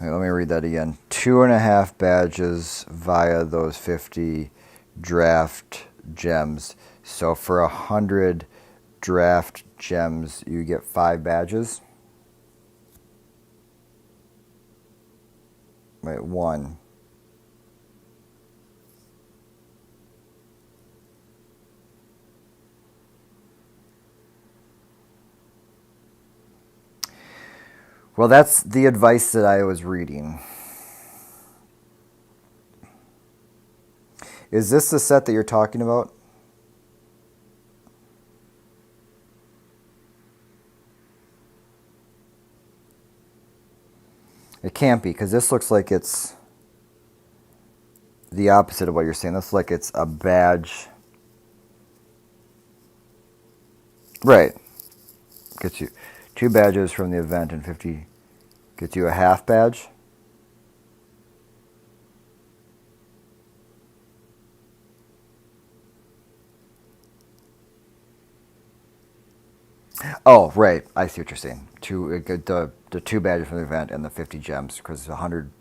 Speaker 1: let me read that again. 2.5 badges via those 50 draft gems. So for 100 draft gems, you get 5 badges. Wait, 1. Well, that's the advice that I was reading. Is this the set that you're talking about? It can't be, because this looks like it's the opposite of what you're saying. This looks like it's a badge. Right. Gets you 2 badges from the event and 50 gets you a half badge. Oh, right. I see what you're saying. The 2 badges from the event and the 50 gems, because 100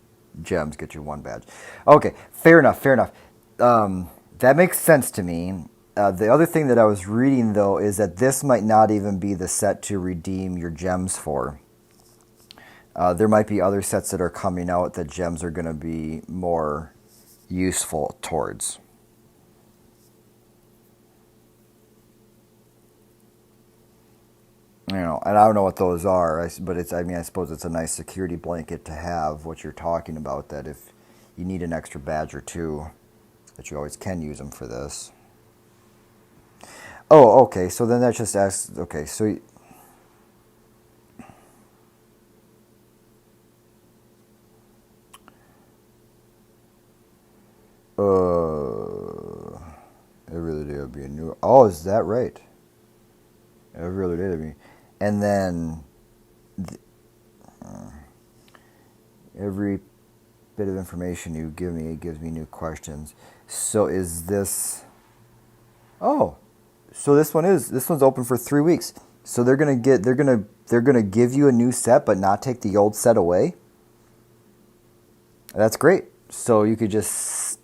Speaker 1: gems get you 1 badge. Okay, fair enough. Fair enough. That makes sense to me. The other thing that I was reading though is that this might not even be the set to redeem your gems for. There might be other sets that are coming out that gems are going to be more useful towards. You know, and I don't know what those are, but it's. I mean, I suppose it's a nice security blanket to have what you're talking about. That if you need an extra badge or two, that you always can use them for this. Oh, okay. So then that just asks. Okay, so every other day would be a new. Oh, is that right? Every other day to be, and then uh, every bit of information you give me, it gives me new questions. So is this? Oh, so this one's open for 3 weeks. So they're gonna give you a new set, but not take the old set away. That's great. So you could just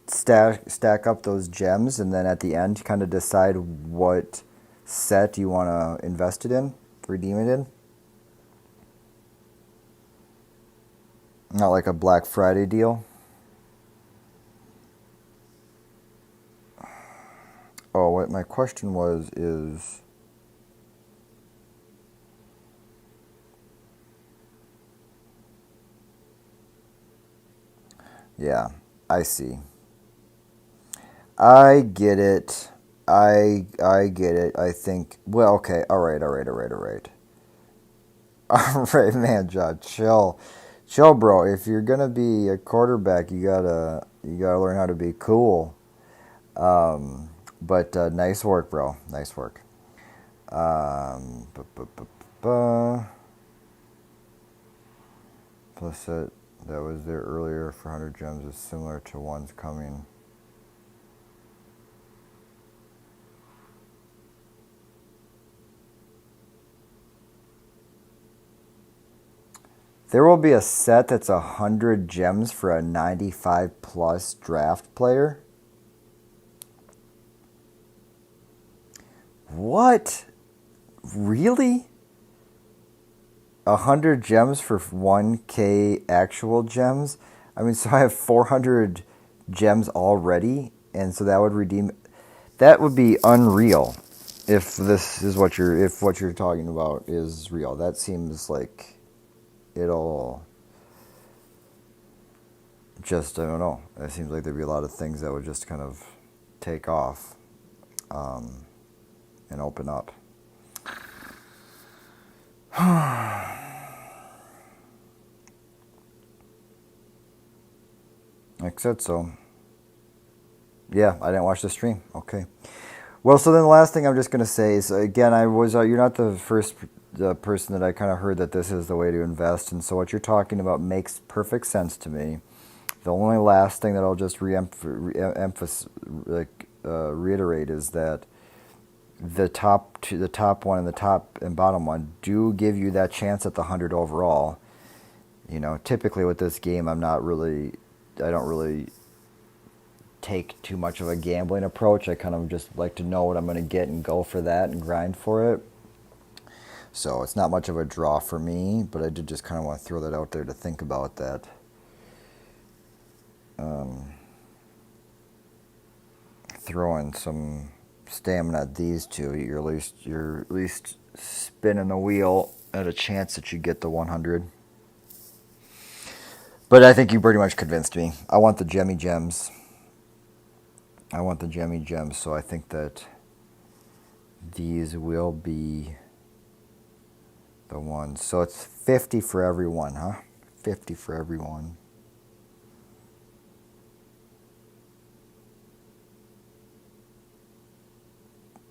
Speaker 1: stack up those gems, and then at the end, kind of decide what set you want to invest it in, redeem it in. Not like a Black Friday deal. Oh, what my question was is, yeah, I see. I get it. I get it. I think. Well, okay. All right. All right. All right. All right. All right, man, John. Chill, bro. If you're gonna be a quarterback, you gotta learn how to be cool. But nice work, bro. Nice work. Um, bu- bu- bu- bu- Plus that was there earlier for 100 gems is similar to ones coming. There will be a set that's 100 gems for a 95 plus draft player. What? Really? 100 gems for 1K actual gems? I mean, so I have 400 gems already, and so that would redeem. That would be unreal if this is if what you're talking about is real. That seems like it'll just, I don't know. It seems like there'd be a lot of things that would just kind of take off um, and open up. Like I said, so yeah, I didn't watch the stream. Okay. Well, so then the last thing I'm just going to say is, again, you're not the first person that I kind of heard that this is the way to invest. And so what you're talking about makes perfect sense to me. The only last thing that I'll just reiterate is that the top one and the top and bottom one do give you that chance at the 100 overall. You know, typically with this game, I don't really take too much of a gambling approach. I kind of just like to know what I'm going to get and go for that and grind for it. So it's not much of a draw for me, but I did just kind of want to throw that out there to think about that. Throwing some stamina at these two, you're at least spinning the wheel at a chance that you get the 100. But I think you pretty much convinced me. I want the gemmy gems. So I think that these will be the ones. So it's 50 for everyone, huh? 50 for everyone.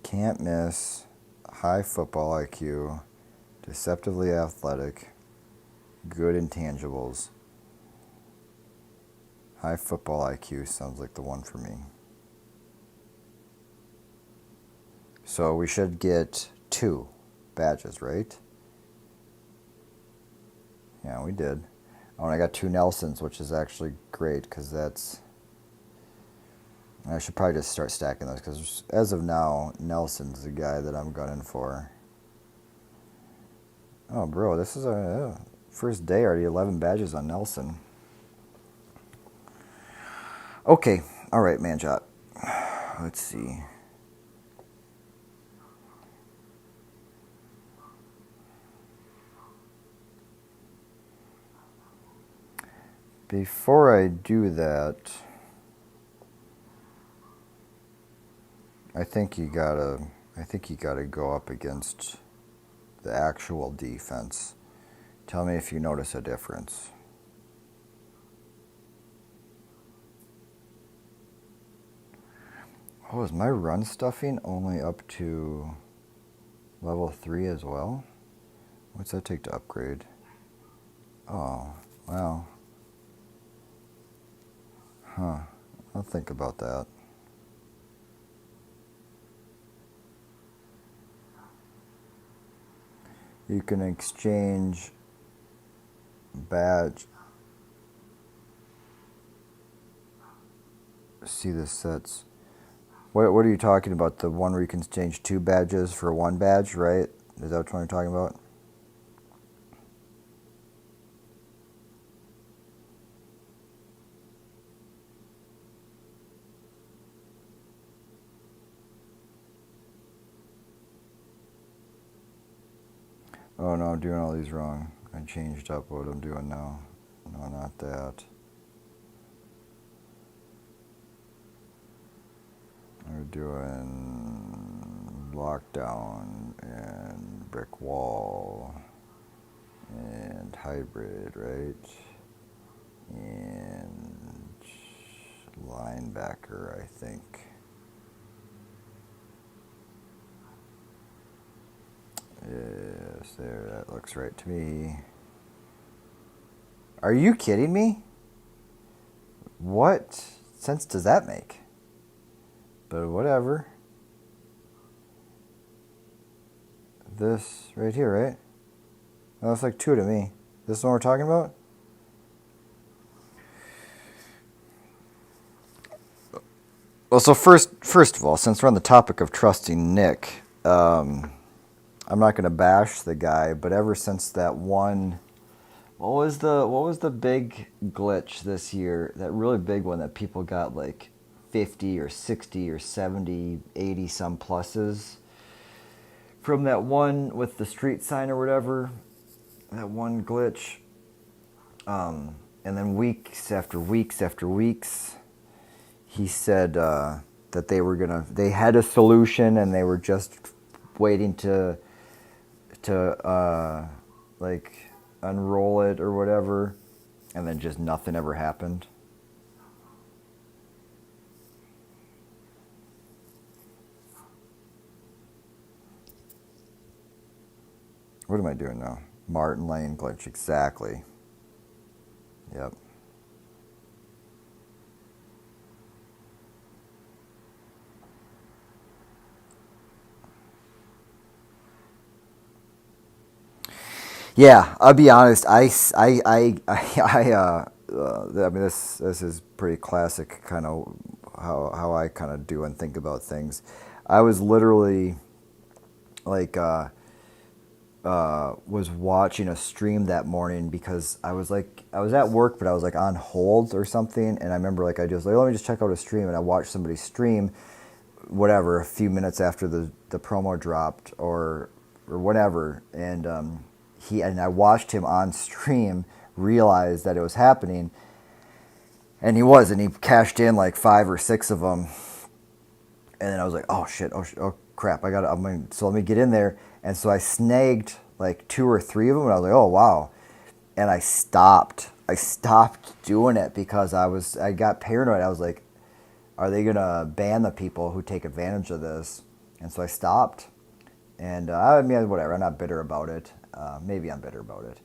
Speaker 1: Can't miss. High football IQ. Deceptively athletic. Good intangibles. High football IQ sounds like the one for me. So we should get 2 badges, right? Yeah, we did. Oh, and I got 2 Nelsons, which is actually great because that's... I should probably just start stacking those because as of now, Nelson's the guy that I'm gunning for. Oh, bro, this is our first day already, 11 badges on Nelson. Okay, all right, Manjot. Let's see. Before I do that, I think you gotta go up against the actual defense. Tell me if you notice a difference. Oh, is my run stuffing only up to level 3 as well? What's that take to upgrade? Oh, wow. Huh. I'll think about that. You can exchange badge. See the sets. What are you talking about? The one where you can exchange 2 badges for 1 badge, right? Is that what you're talking about? Oh no, I'm doing all these wrong. I changed up what I'm doing now. No, not that. We're doing lockdown and brick wall and hybrid, right? And linebacker, I think. Yes, there, that looks right to me. Are you kidding me? What sense does that make? But whatever. This right here, right? That looks like 2 to me. This is what we're talking about? Well, so first of all, since we're on the topic of trusting Nick, I'm not going to bash the guy, but ever since that one, what was the big glitch this year? That really big one that people got like 50 or 60 or 70, 80 some pluses from that one with the street sign or whatever. That one glitch. And then weeks after weeks after weeks, he said that they had a solution and they were just waiting to like unroll it or whatever, and then just nothing ever happened. What am I doing now? Martin Lane glitch, exactly. Yep. Yeah, I'll be honest. I mean, this is pretty classic, kind of how I kind of do and think about things. I was literally like was watching a stream that morning because I was at work, but I was like on hold or something, and I remember like I just like, let me just check out a stream, and I watched somebody stream, whatever, a few minutes after the promo dropped or whatever, and I watched him on stream realize that it was happening, and he cashed in like 5 or 6 of them, and then I was like, oh shit, oh crap, so let me get in there, and so I snagged like 2 or 3 of them, and I was like, oh wow, and I stopped doing it because I got paranoid. I was like, are they gonna ban the people who take advantage of this? And so I stopped. And I mean, whatever. I'm not bitter about it. Maybe I'm bitter about it.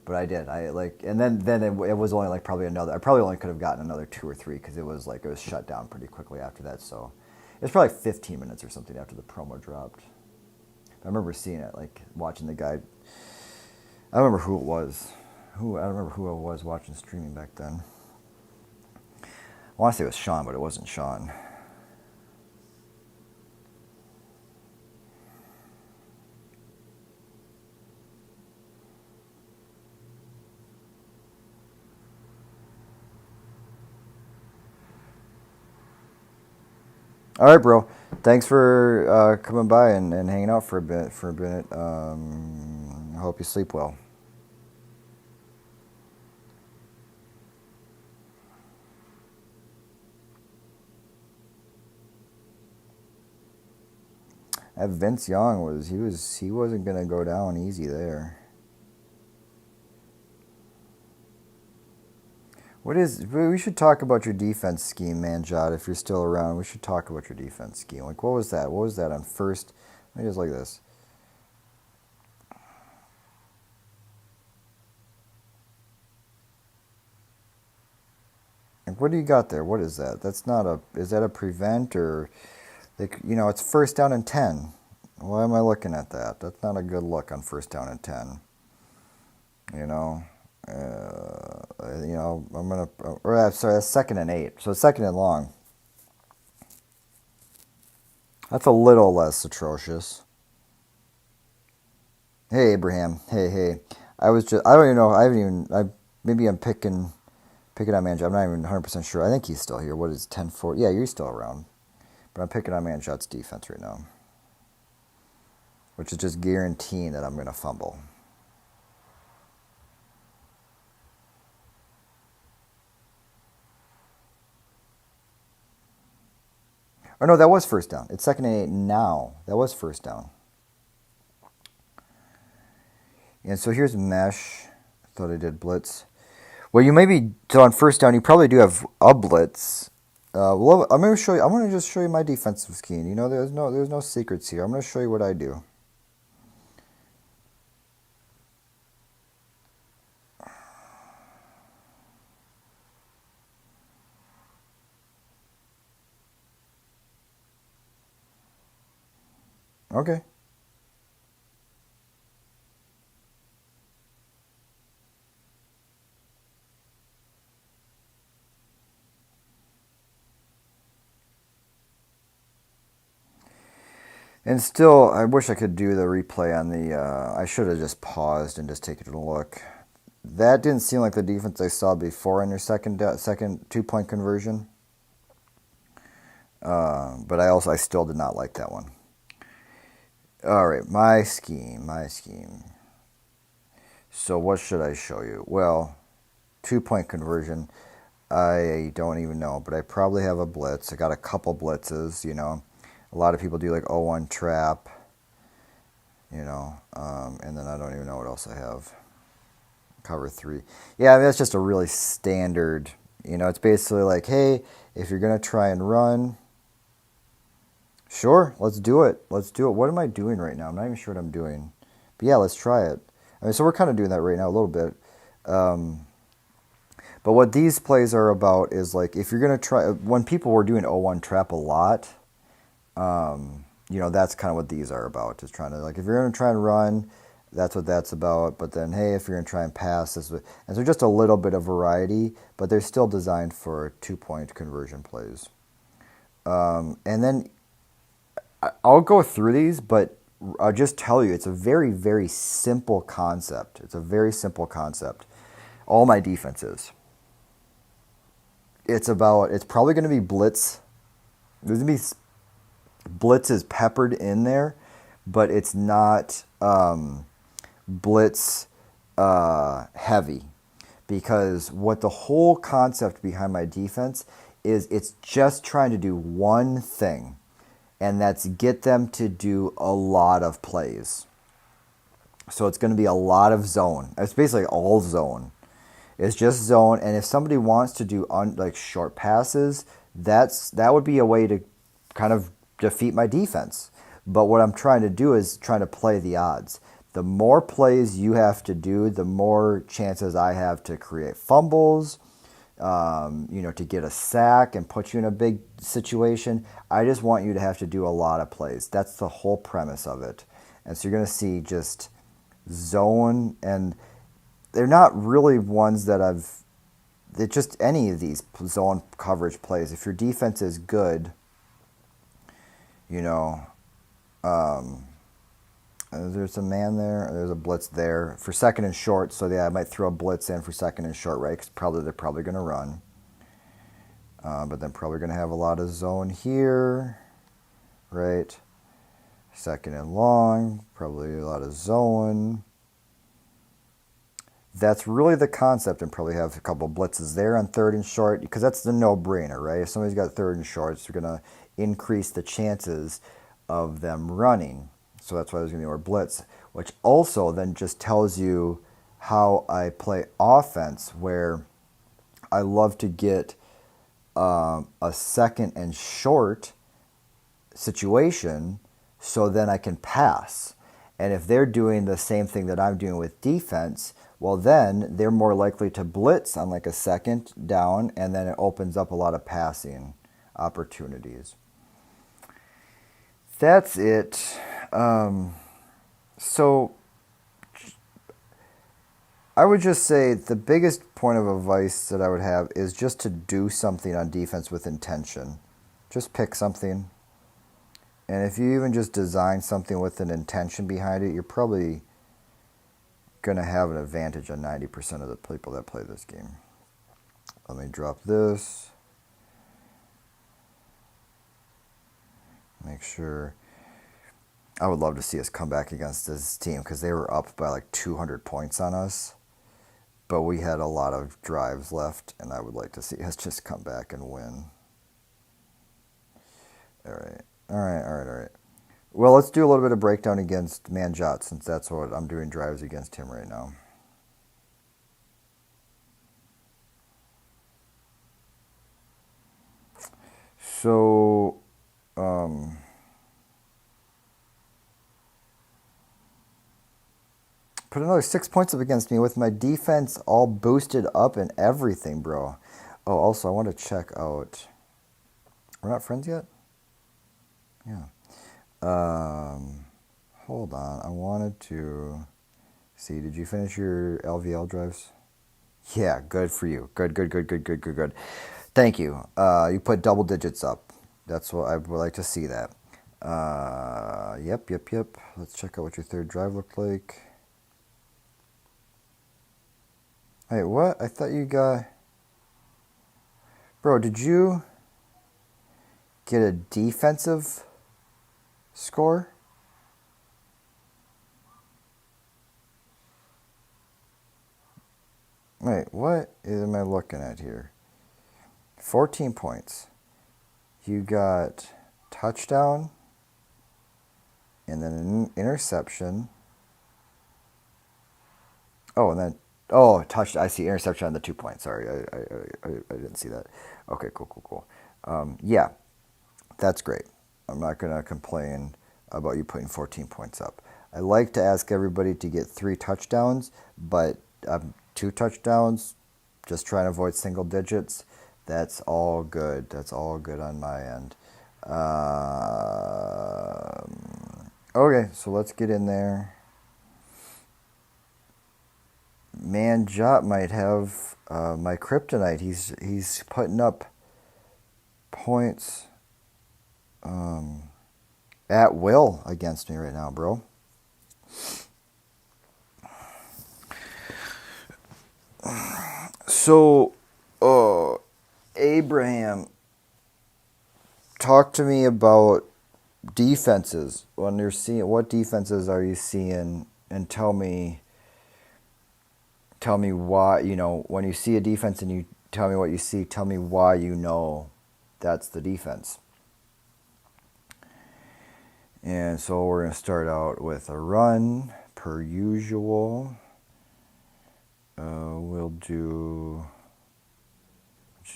Speaker 1: But I did. I like, and then it was only like probably another. I probably only could have gotten another 2 or 3 because it was like it was shut down pretty quickly after that. So it was probably 15 minutes or something after the promo dropped. I remember seeing it, like watching the guy. I don't remember who it was. I don't remember who I was watching streaming back then. I want to say it was Sean, but it wasn't Sean. All right, bro. Thanks for coming by and hanging out for a bit. I hope you sleep well. That Vince Young he wasn't gonna go down easy there. We should talk about your defense scheme, Manjot, if you're still around. We should talk about your defense scheme. Like, what was that? What was that on first? Let me just look at this. Like, what do you got there? What is that? Is that a prevent or, like, it's first down and 10. Why am I looking at that? That's not a good look on first down and 10. I'm gonna, or sorry, that's 2nd and 8. So 2nd and long. That's a little less atrocious. Hey, Abraham. Hey. I don't even know. Maybe I'm picking on Manjot. I'm not even 100% sure. I think he's still here. What is 10-4? Yeah, you're still around. But I'm picking on Manjot's defense right now, which is just guaranteeing that I'm going to fumble. Or no, that was first down. It's 2nd and 8 now. That was first down. And so here's mesh. I thought I did blitz. Well, so on first down, you probably do have a blitz. I'm going to show you. I'm going to just show you my defensive scheme. There's no secrets here. I'm going to show you what I do. Okay. And still, I wish I could do the replay on the. I should have just paused and just taken a look. That didn't seem like the defense I saw before in your second 2-point conversion. But I still did not like that one. All right, my scheme. So what should I show you? Well, 2-point conversion. I don't even know, but I probably have a blitz. I got a couple blitzes. A lot of people do like 0-1 trap. And then I don't even know what else I have. Cover 3. Yeah, that's just a really standard. It's basically like, hey, if you're gonna try and run. Sure, let's do it. What am I doing right now? I'm not even sure what I'm doing. But yeah, let's try it. So we're kind of doing that right now a little bit. But what these plays are about is like if you're going to try, when people were doing 0-1 trap a lot, that's kind of what these are about. Just trying to, like, if you're going to try and run, that's what that's about. But then, hey, if you're going to try and pass, and so just a little bit of variety, but they're still designed for 2-point conversion plays. And then I'll go through these, but I'll just tell you, it's a very, very simple concept. All my defenses. It's probably going to be blitz. There's going to be blitzes peppered in there, but it's not blitz heavy. Because what the whole concept behind my defense is, it's just trying to do one thing. And that's get them to do a lot of plays. So it's going to be a lot of zone. It's basically all zone. It's just zone. And if somebody wants to do short passes, that would be a way to kind of defeat my defense. But what I'm trying to do is trying to play the odds. the more plays you have to do, the more chances I have to create fumbles, to get a sack and put you in a big situation. I just want you to have to do a lot of plays. That's the whole premise of it. And so you're going to see just zone, and they're not really ones that they're just any of these zone coverage plays. If your defense is good, there's a man there. There's a blitz there for second and short. So yeah, I might throw a blitz in for second and short, right? Because they're probably going to run. But then probably going to have a lot of zone here, right? Second and long, probably a lot of zone. That's really the concept, and probably have a couple of blitzes there on third and short, because that's the no-brainer, right? If somebody's got third and shorts, they're going to increase the chances of them running. So that's why there's going to be more blitz, which also then just tells you how I play offense, where I love to get a second and short situation so then I can pass. And if they're doing the same thing that I'm doing with defense, well, then they're more likely to blitz on like a second down, and then it opens up a lot of passing opportunities. That's it. So I would just say the biggest point of advice that I would have is just to do something on defense with intention. Just pick something. And if you even just design something with an intention behind it, you're probably going to have an advantage on 90% of the people that play this game. Let me drop this. Make sure. I would love to see us come back against this team, because they were up by like 200 points on us. But we had a lot of drives left, and I would like to see us just come back and win. All right. Well, let's do a little bit of breakdown against Manjot, since that's what I'm doing drives against him right now. So, put another 6 points up against me with my defense all boosted up and everything, bro. Oh, also, I want to check out... We're not friends yet? Yeah. Hold on. I wanted to see. Did you finish your LVL drives? Yeah, good for you. Good. Thank you. You put double digits up. That's what I would like to see that. Yep. Let's check out what your third drive looked like. Hey, what? I thought you got... Bro, did you get a defensive score? Wait, what am I looking at here? 14 points. You got touchdown, and then an interception. Oh, and then touch. I see interception on the 2 points. Sorry, I didn't see that. Okay, cool. Yeah, that's great. I'm not gonna complain about you putting 14 points up. I like to ask everybody to get 3 touchdowns, but 2 touchdowns, just trying to avoid single digits. That's all good. That's all good on my end. Okay, so let's get in there. Manjot might have my kryptonite. He's putting up points at will against me right now, bro. So, Abraham, talk to me about defenses. When you're seeing, what defenses are you seeing, and tell me why. When you see a defense and you tell me what you see, tell me why that's the defense. And so we're going to start out with a run, per usual. We'll do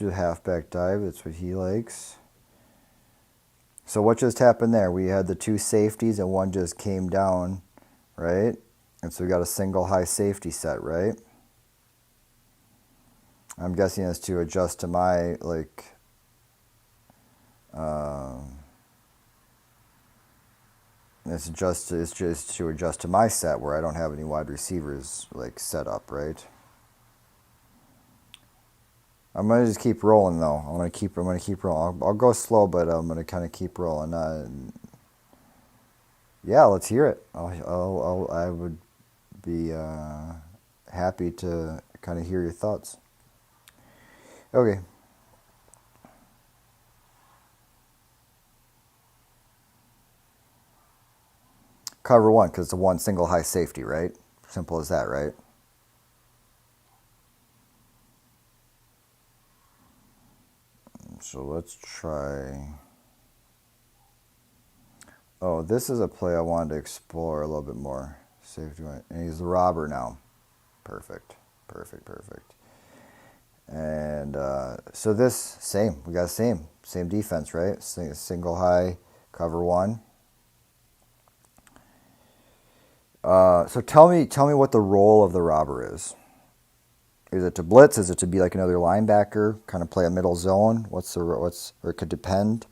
Speaker 1: a halfback dive. That's what he likes. So what just happened there? We had the 2 safeties and one just came down, right? And so we got a single high safety set, right? I'm guessing it's to adjust to my, like, it's just to adjust to my set where I don't have any wide receivers, like, set up, right? I'm gonna just keep rolling though. I'm gonna keep rolling. I'll go slow, but I'm gonna kind of keep rolling. Yeah, let's hear it. I would be happy to kind of hear your thoughts. Okay. Cover one, because it's a one single high safety, right? Simple as that, right? So let's try. Oh, this is a play I wanted to explore a little bit more. Safety, and he's the robber now. Perfect. And so this, same. We got same defense, right? Single high, cover one. So tell me what the role of the robber is. Is it to blitz? Is it to be like another linebacker, kind of play a middle zone? Or it could depend.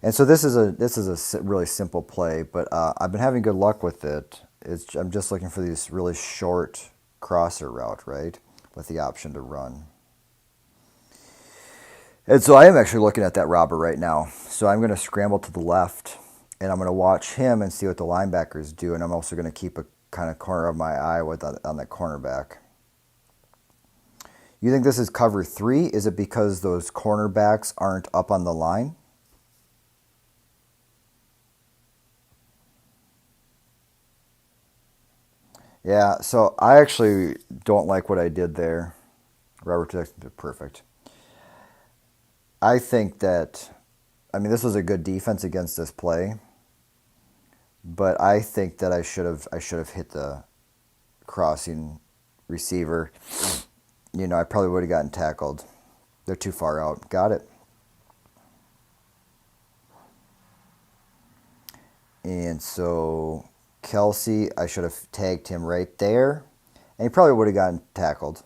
Speaker 1: And so this is a really simple play, but I've been having good luck with it. I'm just looking for these really short crosser route, right, with the option to run. And so I am actually looking at that robber right now. So I'm going to scramble to the left, and I'm going to watch him and see what the linebackers do, and I'm also going to keep a kind of corner of my eye on that cornerback. You think this is cover 3? Is it because those cornerbacks aren't up on the line? Yeah, so I actually don't like what I did there. Robert Jackson, perfect. I think that, this was a good defense against this play, but I think that I should have hit the crossing receiver. I probably would have gotten tackled. They're too far out. Got it. And so Kelsey, I should have tagged him right there, and he probably would have gotten tackled,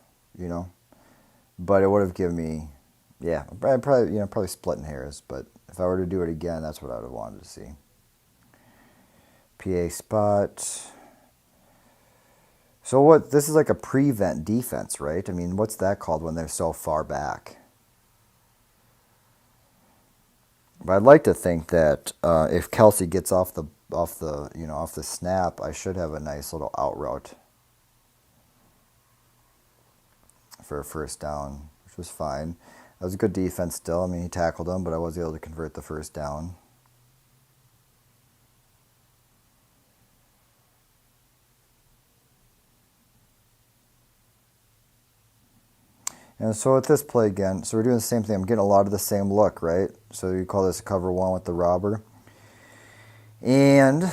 Speaker 1: but it would have given me, yeah, probably splitting hairs. But if I were to do it again, that's what I would have wanted to see. PA spot. So what? This is like a prevent defense, right? What's that called when they're so far back? But I'd like to think that if Kelsey gets off the snap, I should have a nice little out route for a first down, which was fine. That was a good defense still. He tackled him, but I was able to convert the first down. And so with this play again, so we're doing the same thing. I'm getting a lot of the same look, right? So you call this cover 1 with the robber. And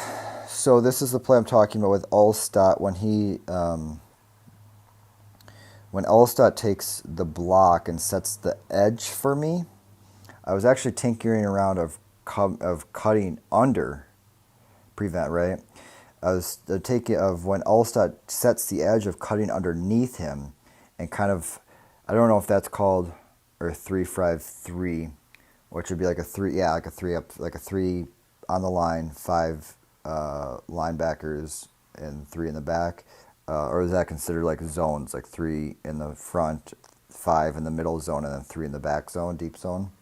Speaker 1: so this is the play I'm talking about with Ulstott when Ulstott takes the block and sets the edge for me. I was actually tinkering around of cutting under prevent, right? I was taking of when Ulstott sets the edge of cutting underneath him and kind of, I don't know if that's called, or 3-5-3, which would be like a 3, yeah, like a 3 up, like a 3 on the line, 5 linebackers and 3 in the back, or is that considered like zones, like 3 in the front, 5 in the middle zone, and then 3 in the back zone, deep zone?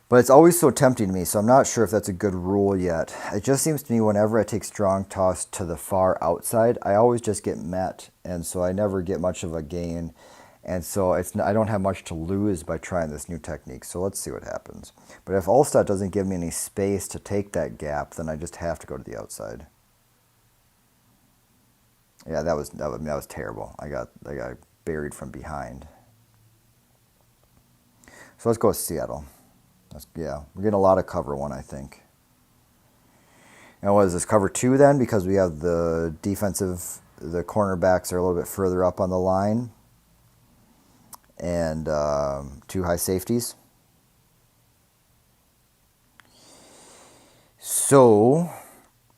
Speaker 1: But it's always so tempting to me, so I'm not sure if that's a good rule yet. It just seems to me whenever I take strong toss to the far outside, I always just get met, and so I never get much of a gain. And so I don't have much to lose by trying this new technique, so let's see what happens. But if Ulstott doesn't give me any space to take that gap, then I just have to go to the outside. Yeah, that was terrible. I got buried from behind. So let's go with Seattle. Yeah, we're getting a lot of cover 1, I think. And what is this, cover 2 then? Because we have the cornerbacks are a little bit further up on the line. And 2 high safeties. So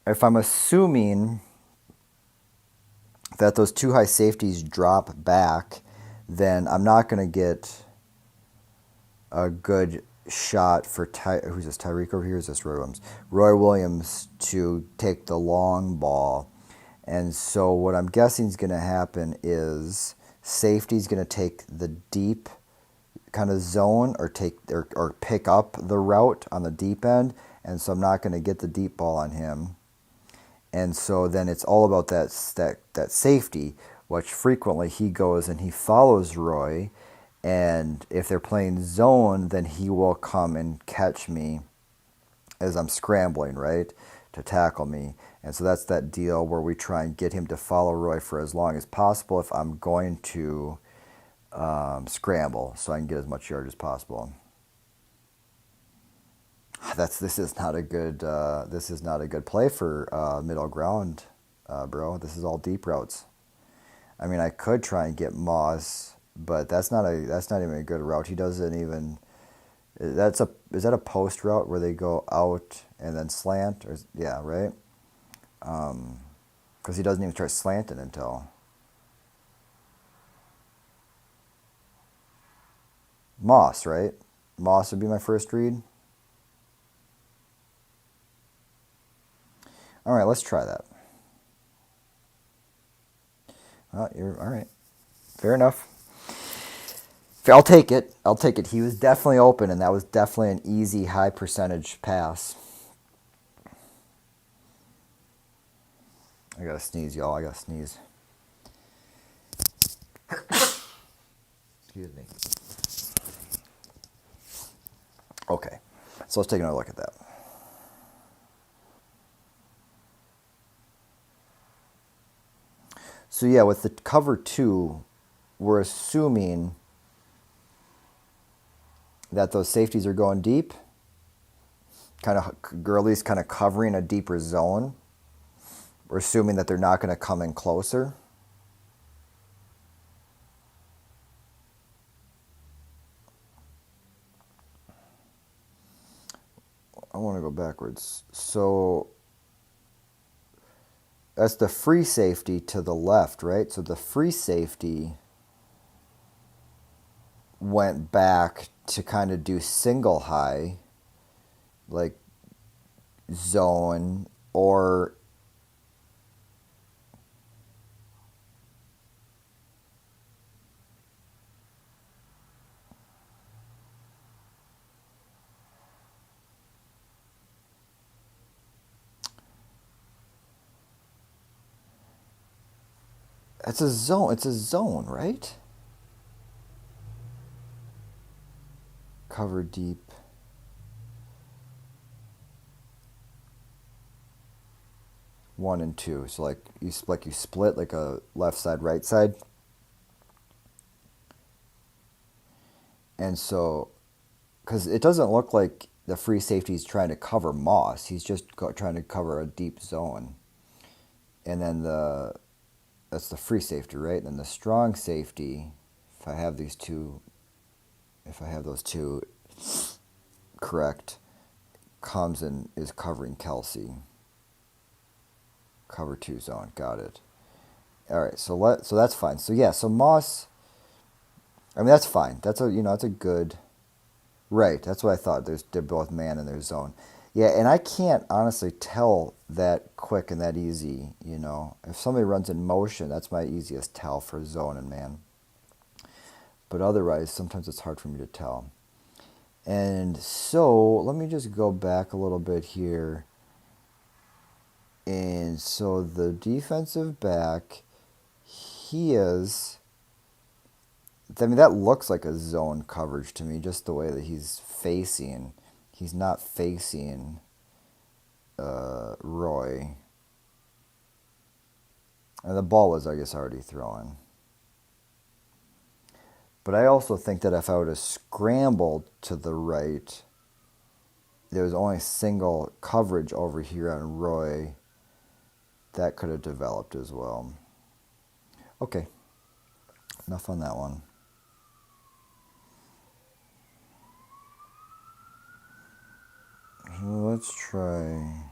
Speaker 1: if I'm assuming that those two high safeties drop back, then I'm not going to get a good shot for who's this, Tyreek over here? Is this Roy Williams? Roy Williams to take the long ball. And so what I'm guessing is going to happen is safety's going to take the deep kind of zone or pick up the route on the deep end, and so I'm not going to get the deep ball on him. And so then it's all about that safety, which frequently he goes and he follows Roy, and if they're playing zone, then he will come and catch me as I'm scrambling, right, to tackle me. And so that's that deal where we try and get him to follow Roy for as long as possible if I'm going to scramble, so I can get as much yard as possible. This is not a good play for middle ground, bro. This is all deep routes. I mean, I could try and get Moss, but that's not even a good route. He doesn't even. Is that a post route where they go out and then slant? Or yeah, right. Because he doesn't even start slanting until Moss, right? Moss would be my first read. All right, let's try that. You're all right. Fair enough. I'll take it. He was definitely open, and that was definitely an easy, high percentage pass. I gotta sneeze, y'all. I gotta sneeze. Excuse me. Okay, so let's take another look at that. So yeah, with the cover 2, we're assuming that those safeties are going deep, or at least kind of covering a deeper zone. We're assuming that they're not going to come in closer. I want to go backwards. So that's the free safety to the left, right? So the free safety went back to kind of do single high, like zone, or it's a zone, right? Cover deep. One and two. So like you split like a left side, right side. And so, because it doesn't look like the free safety is trying to cover Moss. He's just trying to cover a deep zone. And then that's the free safety, right? And then the strong safety, if I have those two correct, comes and is covering Kelsey. Cover 2 zone, got it. All right, so that's fine. So yeah, so Moss, I mean that's fine. That's a good, right? That's what I thought. They're both man in their zone. Yeah, and I can't honestly tell that quick and that easy. If somebody runs in motion, that's my easiest tell for zone and man. But otherwise, sometimes it's hard for me to tell. And so let me just go back a little bit here. And so the defensive back, that looks like a zone coverage to me, just the way that he's facing. He's not facing Roy. And the ball was, I guess, already thrown. But I also think that if I would have scrambled to the right, there was only single coverage over here on Roy. That could have developed as well. Okay, enough on that one. Let's try.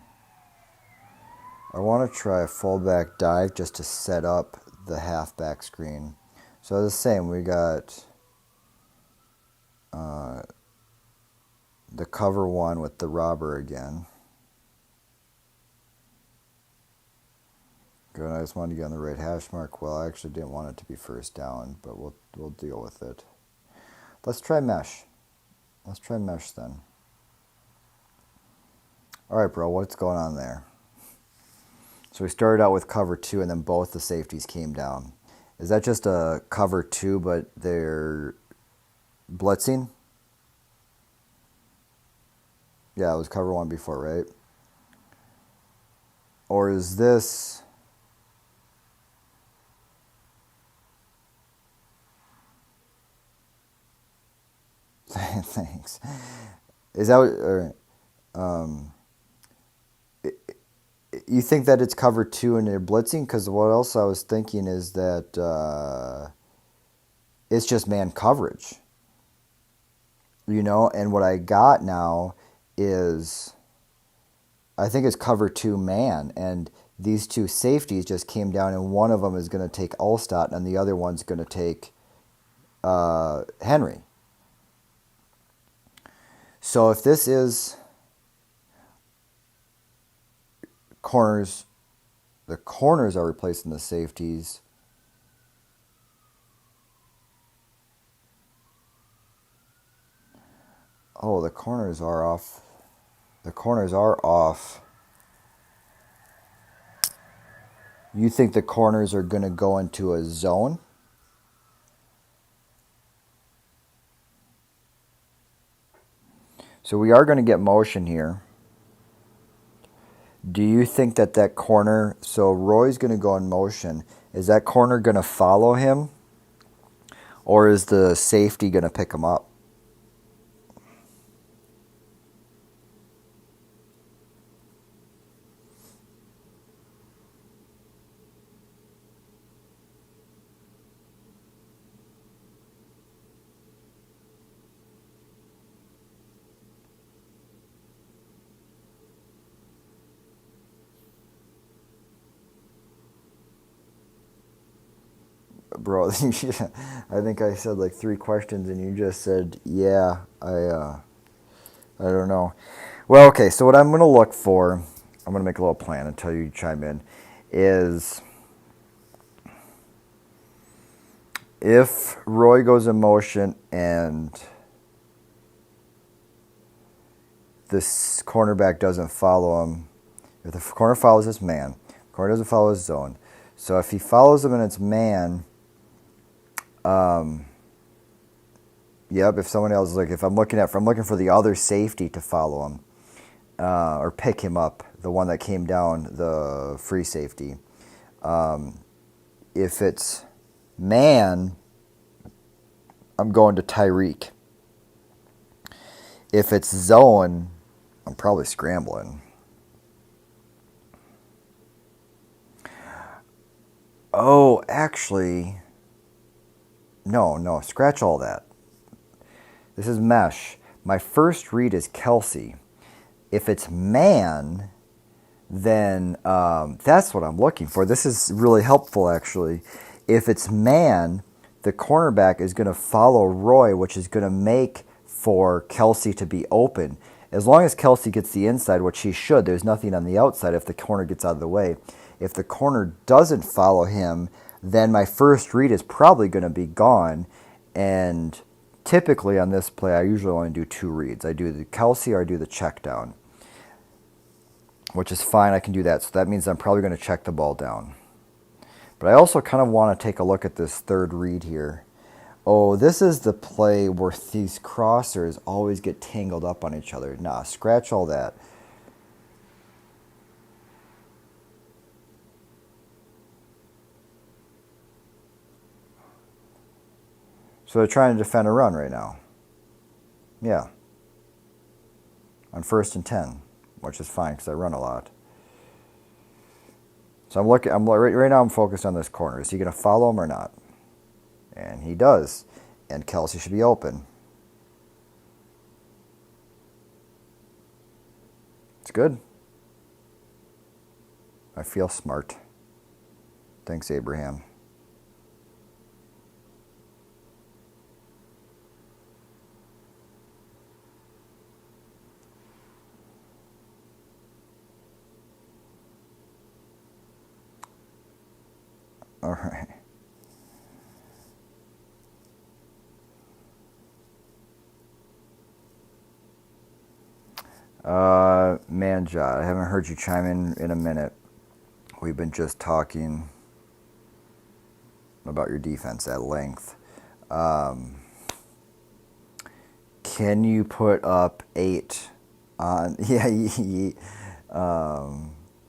Speaker 1: I want to try a fullback dive just to set up the halfback screen. So the same, we got the cover one with the robber again. Good, I just wanted to get on the right hash mark. Well, I actually didn't want it to be first down, but we'll deal with it. Let's try mesh. Let's try mesh then. All right, bro, what's going on there? So we started out with cover 2, and then both the safeties came down. Is that just a cover 2, but they're blitzing? Yeah, it was cover 1 before, right? Or is this... Thanks. Is that what... you think that it's cover 2 and they're blitzing? Because what else I was thinking is that it's just man coverage. You know, and what I got now is I think it's cover 2 man, and these two safeties just came down, and one of them is going to take Ulstott and the other one's going to take Henry. So if this is corners, the corners are replacing the safeties. Oh, the corners are off. The corners are off. You think the corners are going to go into a zone? So we are going to get motion here. Do you think that that corner, so Roy's going to go in motion, is that corner going to follow him? Or is the safety going to pick him up? Bro, I think I said like 3 questions and you just said, yeah, I don't know. Well, okay, so what I'm going to look for, I'm going to make a little plan until you chime in, is if Roy goes in motion and this cornerback doesn't follow him, if the corner follows his man, the corner doesn't follow his zone. So if he follows him and it's man, yep, if someone else, like if I'm looking for the other safety to follow him or pick him up, the one that came down, the free safety. If it's man, I'm going to Tyreek. If it's zone, I'm probably scrambling. Oh, actually, no, scratch all that. This is mesh. My first read is Kelsey. If it's man, then that's what I'm looking for. This is really helpful, actually. If it's man, the cornerback is going to follow Roy, which is going to make for Kelsey to be open. As long as Kelsey gets the inside, which he should, there's nothing on the outside if the corner gets out of the way. If the corner doesn't follow him, then my first read is probably going to be gone. And typically on this play, I usually only do 2 reads. I do the Kelsey or I do the check down, which is fine. I can do that. So that means I'm probably going to check the ball down. But I also kind of want to take a look at this third read here. Oh, this is the play where these crossers always get tangled up on each other. Nah, scratch all that. So they're trying to defend a run right now. Yeah. On 1st and 10, which is fine because I run a lot. So right now I'm focused on this corner. Is he going to follow him or not? And he does. And Kelsey should be open. It's good. I feel smart. Thanks, Abraham. All right. Manjot, I haven't heard you chime in a minute. We've been just talking about your defense at length. Can you put up 8 on? Yeah.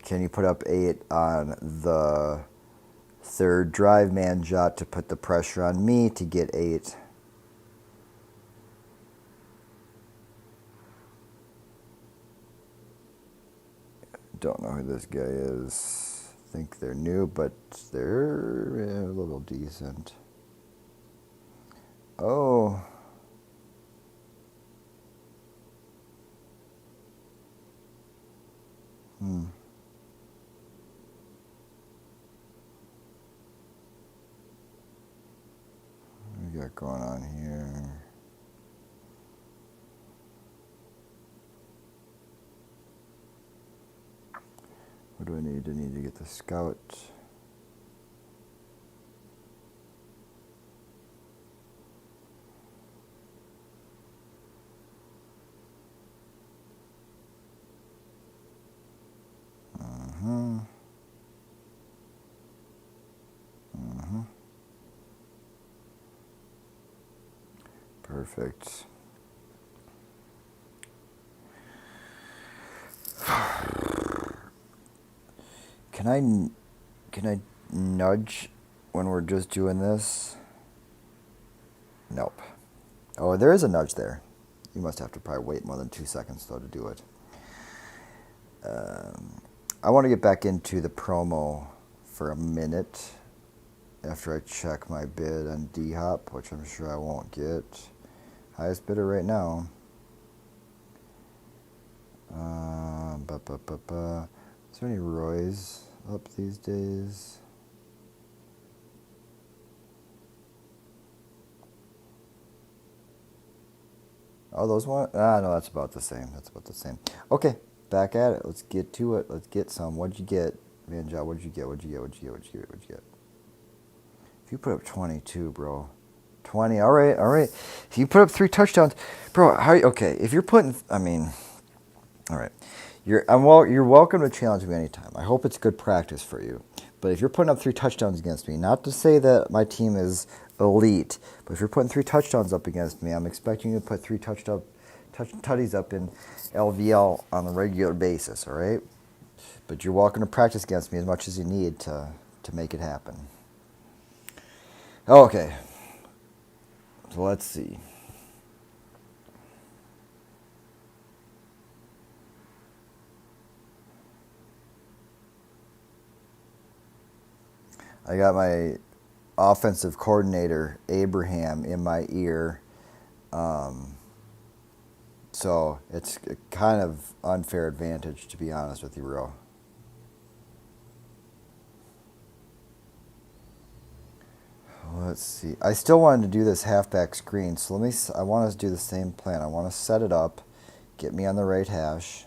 Speaker 1: Can you put up 8 on the third drive, Manjot, to put the pressure on me to get 8? Don't know who this guy is. Think they're new, but they're a little decent. Oh. What we got going on here? What do I need? I need to get the scout. Perfect. Can I nudge when we're just doing this? Nope. Oh, there is a nudge there. You must have to probably wait more than 2 seconds though to do it. I want to get back into the promo for a minute after I check my bid on D-Hop, which I'm sure I won't get. Highest bidder right now. Is there any Roys up these days? Oh, those one? No, that's about the same. Okay, back at it. Let's get to it. Let's get some. What'd you get, Manjot? What'd you get? If you put up 22, bro. 20. All right. If you put up 3 touchdowns, bro. Okay, if you're putting, all right. You're welcome to challenge me anytime. I hope it's good practice for you. But if you're putting up 3 touchdowns against me, not to say that my team is elite, but if you're putting 3 touchdowns up against me, I'm expecting you to put 3 tutties up in LVL on a regular basis, all right? But you're welcome to practice against me as much as you need to make it happen. Okay. So let's see. I got my offensive coordinator, Abraham, in my ear. So it's a kind of unfair advantage, to be honest with you, bro. Let's see. I still wanted to do this halfback screen, so I want us to do the same plan. I want to set it up, get me on the right hash.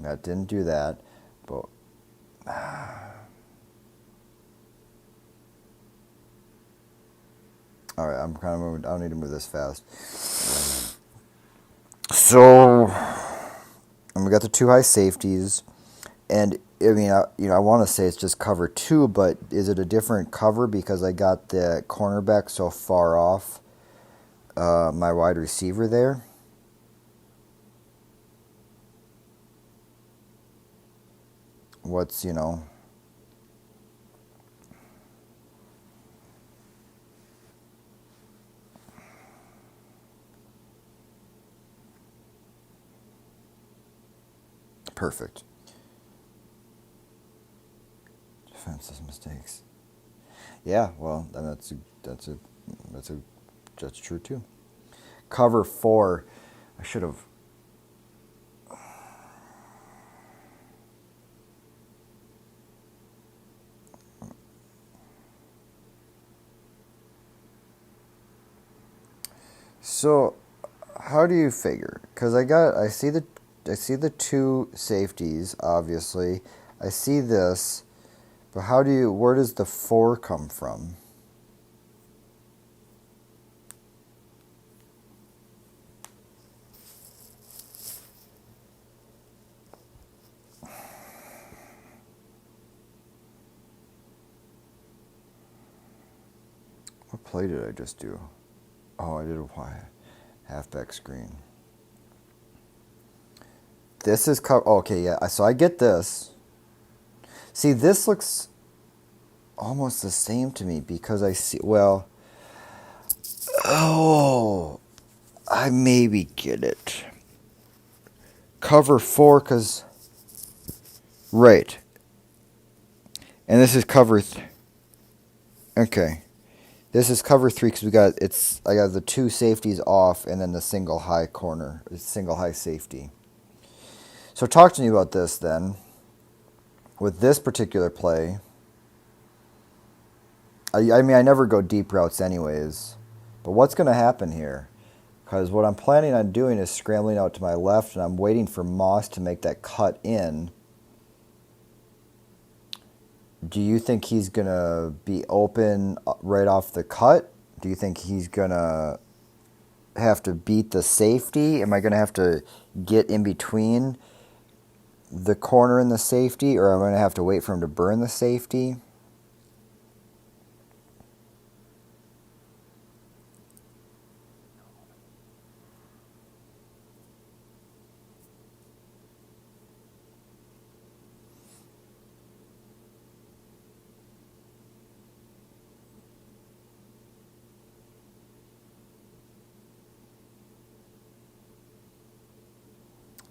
Speaker 1: That didn't do that, but all right, I'm kind of moving. I don't need to move this fast. So, and we got the 2 high safeties, and I mean, I want to say it's just cover 2, but is it a different cover because I got the cornerback so far off my wide receiver there? What's, perfect. Defensive mistakes. Yeah, well, then that's true too. Cover 4. I should have. So, how do you figure? Because I see the two safeties, obviously. I see this, but where does the 4 come from? What play did I just do? Oh, I did a halfback screen. This is okay, yeah. So I get this. See, this looks almost the same to me because I see. Well, oh, I maybe get it. Cover 4, because right, and this is cover. Okay, this is cover 3 because I got the two safeties off and then the single high corner, single high safety. So talk to me about this then. With this particular play, I mean, I never go deep routes anyways, but what's going to happen here? Because what I'm planning on doing is scrambling out to my left, and I'm waiting for Moss to make that cut in. Do you think he's going to be open right off the cut? Do you think he's going to have to beat the safety? Am I going to have to get in between the corner and the safety, or am I going to have to wait for him to burn the safety?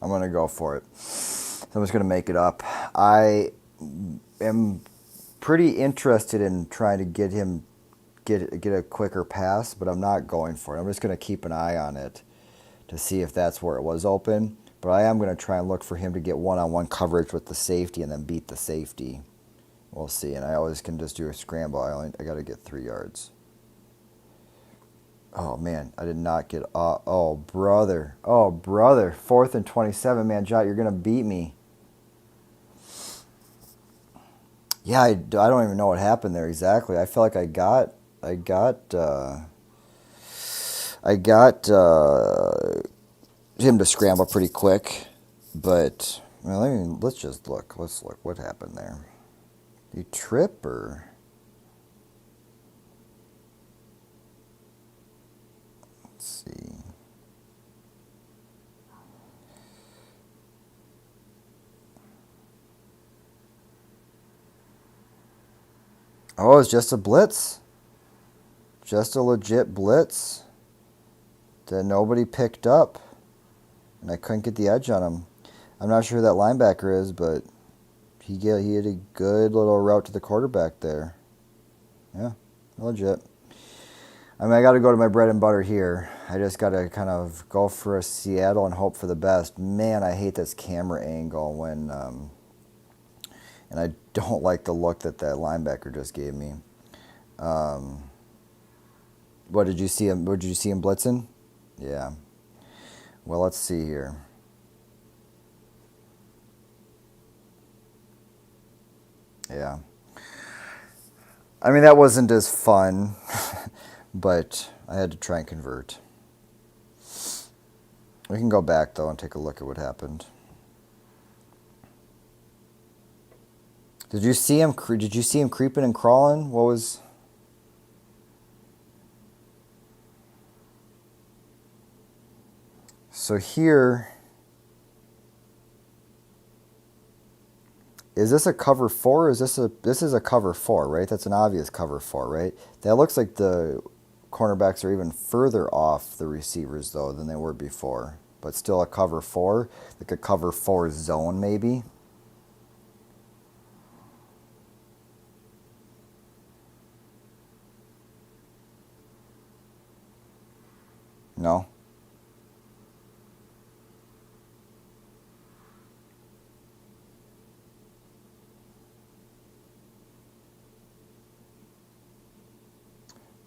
Speaker 1: I'm going to go for it. So I'm just going to make it up. I am pretty interested in trying to get him get a quicker pass, but I'm not going for it. I'm just going to keep an eye on it to see if that's where it was open. But I am going to try and look for him to get one-on-one coverage with the safety and then beat the safety. We'll see. And I always can just do a scramble. I got to get 3 yards. Oh, man, I did not get... oh, brother. Oh, brother. 4th and 27, man. Jot, you're going to beat me. Yeah, I don't even know what happened there exactly. I feel like I got him to scramble pretty quick. But, well, let's just look. Let's look. What happened there? Did he trip or... see. Oh, it's just a blitz. Just a legit blitz that nobody picked up. And I couldn't get the edge on him. I'm not sure who that linebacker is, but he had a good little route to the quarterback there. Yeah, legit. I mean, I got to go to my bread and butter here. I just got to kind of go for a Seattle and hope for the best. Man, I hate this camera angle when, and I don't like the look that linebacker just gave me. What did you see him? Did you see him blitzing? Yeah. Well, let's see here. Yeah. I mean, that wasn't as fun, but I had to try and convert. We can go back, though, and take a look at what happened. Did you see him creeping and crawling? What was... So here... Is this a cover 4 or is this is a cover 4, right? That's an obvious cover 4, right? That looks like the cornerbacks are even further off the receivers, though, than they were before. But still a cover 4, like a cover 4 zone, maybe. No?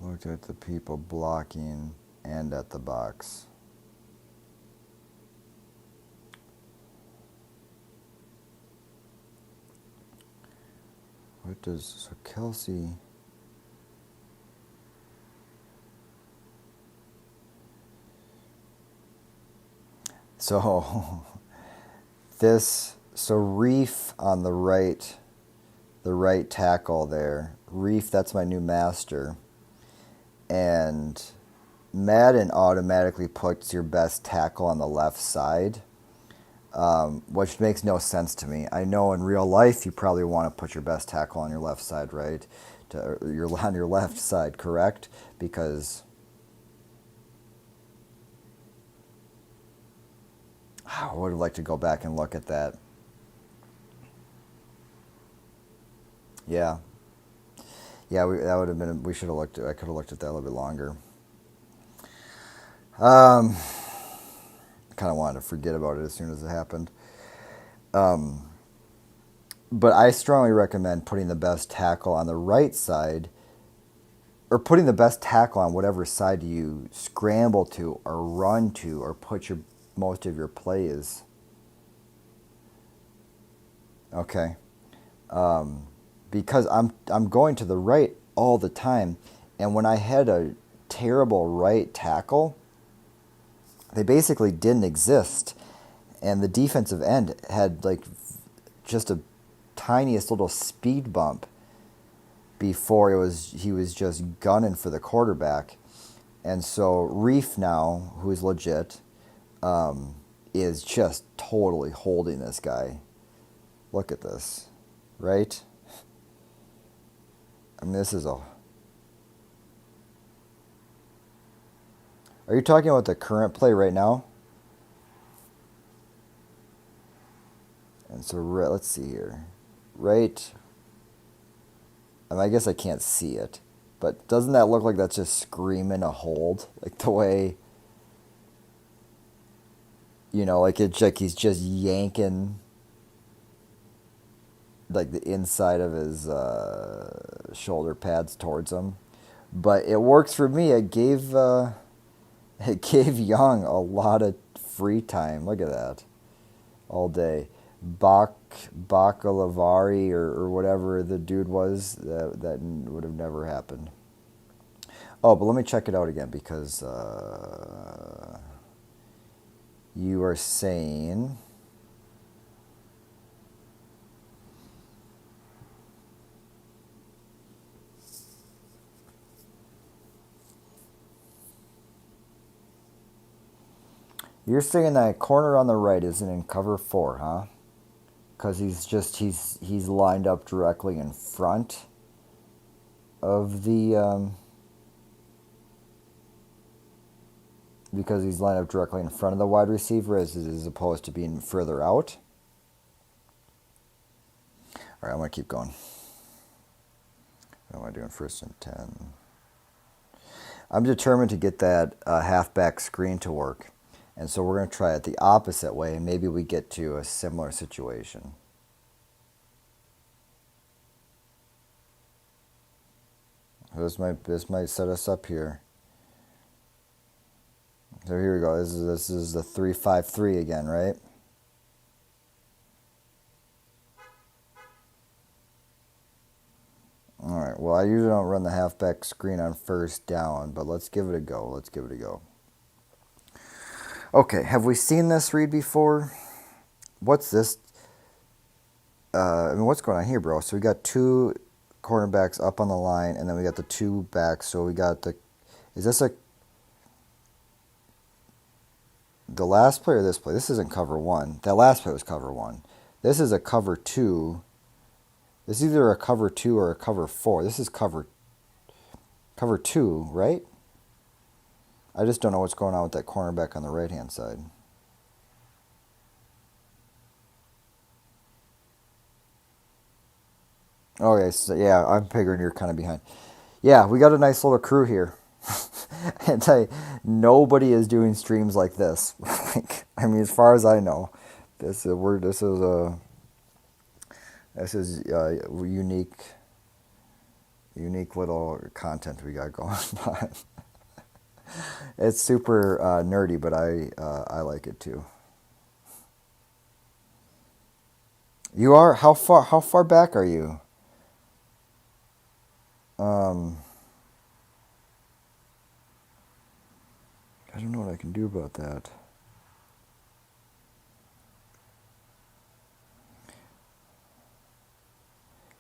Speaker 1: Looked at the people blocking. and at the box. What does, so Kelsey, so so Reef on the right tackle there. Reef, that's my new master. And Madden automatically puts your best tackle on the left side, which makes no sense to me. I know in real life you probably want to put your best tackle on your left side, right? On your left side, correct? Because I would like to go back and look at that. Yeah. Yeah, that would have been. We should have looked. I could have looked at that a little bit longer. Kind of wanted to forget about it as soon as it happened. But I strongly recommend putting the best tackle on the right side, or putting the best tackle on whatever side you scramble to or run to or put most of your plays. Okay. Because I'm going to the right all the time, and when I had a terrible right tackle, they basically didn't exist, and the defensive end had like just a tiniest little speed bump before he was just gunning for the quarterback. And so Reef now, who is legit, is just totally holding this guy. Look at this, right? I mean, this is a... Are you talking about the current play right now? And so, let's see here. Right... I mean, I guess I can't see it. But doesn't that look like that's just screaming a hold? Like the way... You know, like it's like he's just yanking... like the inside of his shoulder pads towards him. But it works for me. It gave Young a lot of free time. Look at that. All day. Bacalavari or whatever the dude was, that would have never happened. Oh, but let me check it out again, because you are saying... You're saying that corner on the right isn't in cover 4, huh? Because he's lined up directly in front of the... because he's lined up directly in front of the wide receiver as opposed to being further out? Alright, I'm going to keep going. What am I doing? 1st and 10. I'm determined to get that halfback screen to work. And so we're going to try it the opposite way, and maybe we get to a similar situation. This might set us up here. So here we go. This is the 3-5-3 again, right? All right. Well, I usually don't run the halfback screen on 1st down, but let's give it a go. Okay, have we seen this read before? What's this? What's going on here, bro? So we got 2 cornerbacks up on the line, and then we got the 2 backs. So we got the... Is this the last play or this play? This isn't cover 1. That last play was cover 1. This is a cover 2. This is either a cover 2 or a cover 4. This is cover 2, right? I just don't know what's going on with that cornerback on the right-hand side. Okay, so yeah, I'm figuring you're kind of behind. Yeah, we got a nice little crew here. And tell you, nobody is doing streams like this. I mean, as far as I know, this is unique little content we got going on. It's super nerdy, but I like it too. You are how far back are you? Um, I don't know what I can do about that.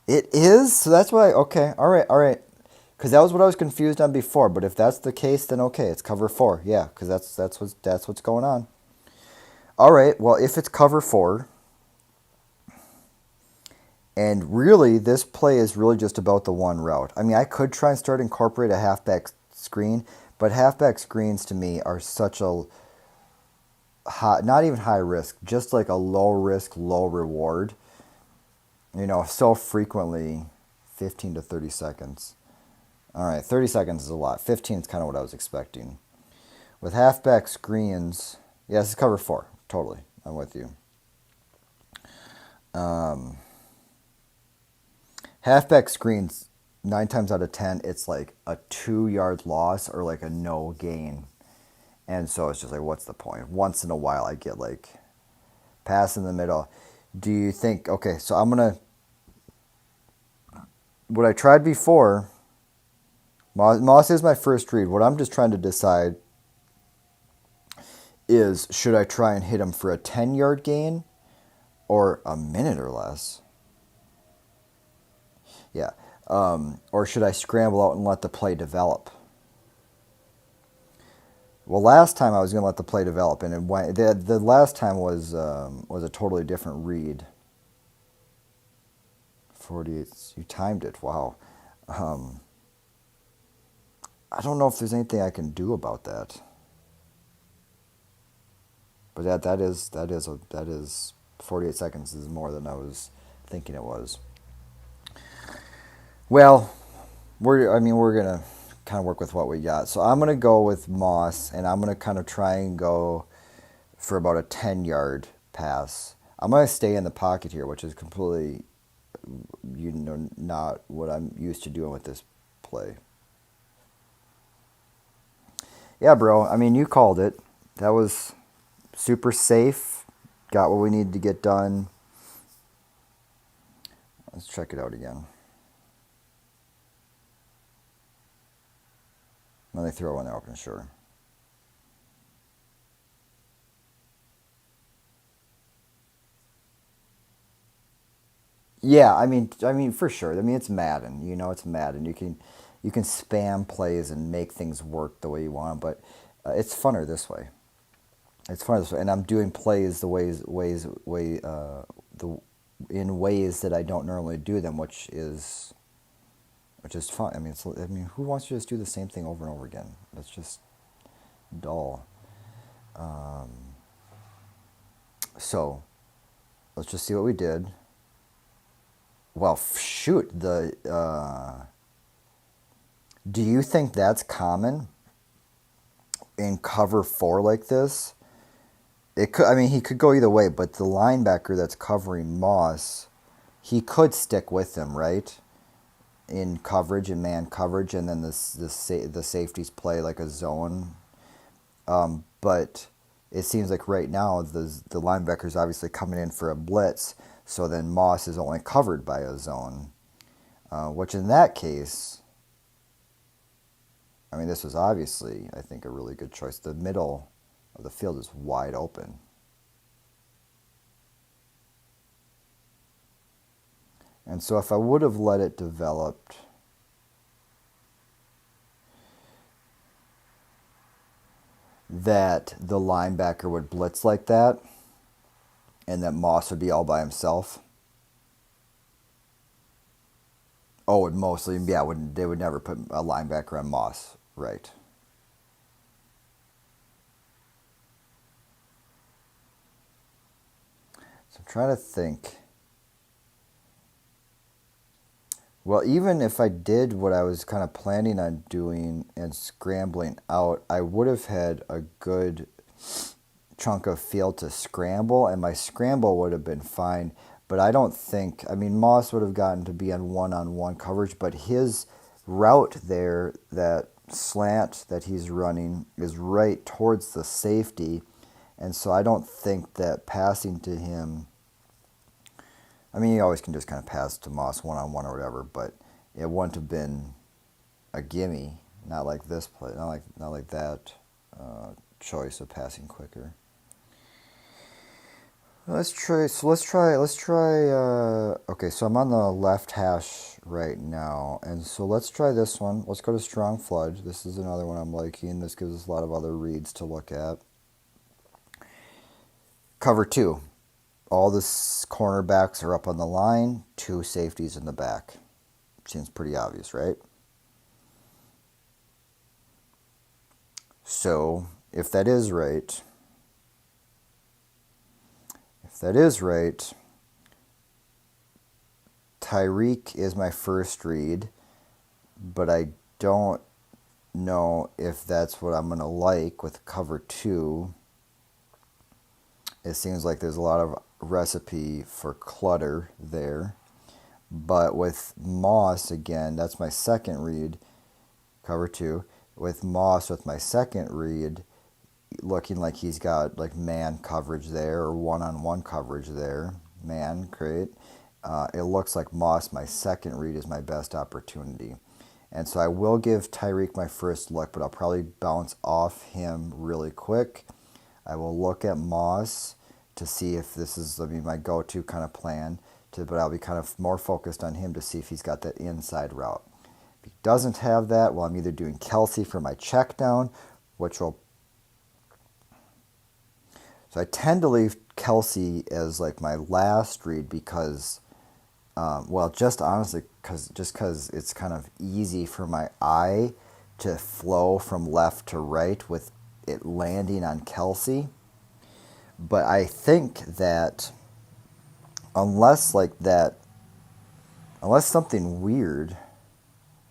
Speaker 1: It is? So that's why, okay, all right, all right. Because that was what I was confused on before. But if that's the case, then okay, it's cover four. Yeah, because that's what's going on. All right, well, if it's cover four, and really this play is really just about the one route. I mean, I could try and start incorporate a halfback screen, but halfback screens to me are such a high, not even high risk, just like a low risk, low reward. So frequently, 15 to 30 seconds. All right, 30 seconds is a lot. 15 is kind of what I was expecting. With halfback screens, yeah, this is cover four. Totally. I'm with you. Um, Halfback screens, 9 times out of 10, it's like a 2 yard loss or like a no gain. And so it's just like, what's the point? Once in a while, I get like pass in the middle. Do you think, okay, so what I tried before, Moss is my first read. What I'm just trying to decide is, should I try and hit him for a 10-yard gain or a minute or less? Yeah. Or should I scramble out and let the play develop? Well, last time I was going to let the play develop, and the last time was a totally different read. 48. You timed it. Wow. Um, I don't know if there's anything I can do about that. But that is 48 seconds is more than I was thinking it was. Well, we're gonna kind of work with what we got. So I'm gonna go with Moss, and I'm gonna kind of try and go for about a 10-yard pass. I'm gonna stay in the pocket here, which is completely, not what I'm used to doing with this play. Yeah, bro. I mean, you called it. That was super safe. Got what we needed to get done. Let's check it out again. Let me throw one open, sure. Yeah, I mean for sure. I mean it's Madden. It's Madden. You can spam plays and make things work the way you want, but it's funner this way. It's funner this way, and I'm doing plays the the in ways that I don't normally do them, which is fun. I mean, who wants to just do the same thing over and over again? That's just dull. Um, so let's just see what we did. Well, shoot. Do you think that's common in cover four like this? It could. I mean, he could go either way, but the linebacker that's covering Moss, he could stick with him, right? In coverage and man coverage, and then the safeties play like a zone. But it seems like right now the linebacker's obviously coming in for a blitz, so then Moss is only covered by a zone, which in that case, I mean, this was obviously, I think, a really good choice. The middle of the field is wide open. And so if I would have let it develop, that the linebacker would blitz like that, and that Moss would be all by himself. Oh, and mostly, yeah, they would never put a linebacker on Moss, right? So I'm trying to think. Well, even if I did what I was kind of planning on doing and scrambling out, I would have had a good chunk of field to scramble, and my scramble would have been fine. But I don't think, I mean, Moss would have gotten to be on one-on-one coverage, but his route there that slant that he's running is right towards the safety, and so I don't think that passing to him. I mean, you always can just kind of pass to Moss one-on-one or whatever, but it wouldn't have been a gimme, not like this play, not like that choice of passing quicker. Let's try. So let's try. Let's try. Okay, so I'm on the left hash right now, and so let's try this one. Let's go to strong flood. This is another one I'm liking. This gives us a lot of other reads to look at. Cover two. All the cornerbacks are up on the line. Two safeties in the back. Seems pretty obvious, right? So if that is right. Tyreek is my first read, but I don't know if that's what I'm going to like with cover two. It seems like there's a lot of recipe for clutter there. But with Moss, again, that's my second read, cover two. With Moss, with my second read, looking like he's got like man coverage there or one-on-one coverage there. Man, great. It looks like Moss, my second read, is my best opportunity. And so I will give Tyreek my first look, but I'll probably bounce off him really quick. I will look at Moss to see if this is my go-to kind of plan, but I'll be kind of more focused on him to see if he's got that inside route. If he doesn't have that, well, I'm either doing Kelsey for my check down, which will... So I tend to leave Kelsey as like my last read because, just honestly, because it's kind of easy for my eye to flow from left to right with it landing on Kelsey. But I think that unless something weird,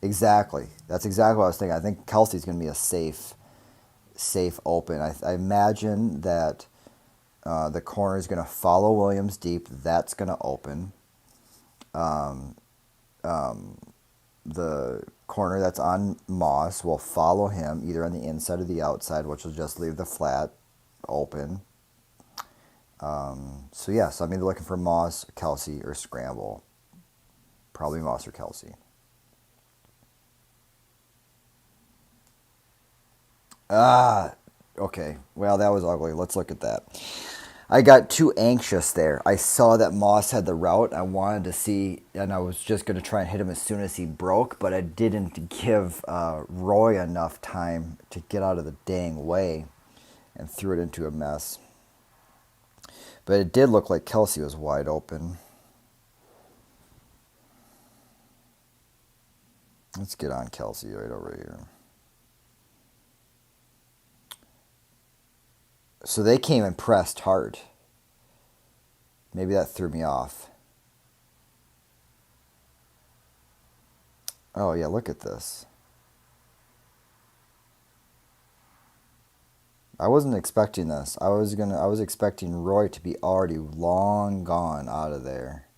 Speaker 1: exactly. That's exactly what I was thinking. I think Kelsey's going to be a safe open. I imagine that the corner is going to follow Williams deep. That's going to open. The corner that's on Moss will follow him either on the inside or the outside, which will just leave the flat open. So I'm either looking for Moss, Kelsey, or scramble. Probably Moss or Kelsey. Okay. Well, that was ugly. Let's look at that. I got too anxious there. I saw that Moss had the route. I wanted to see, and I was just going to try and hit him as soon as he broke, but I didn't give Roy enough time to get out of the dang way and threw it into a mess. But it did look like Kelsey was wide open. Let's get on Kelsey right over here. So they came and pressed hard. Maybe that threw me off. Oh yeah, look at this. I wasn't expecting this. I was expecting Roy to be already long gone out of there.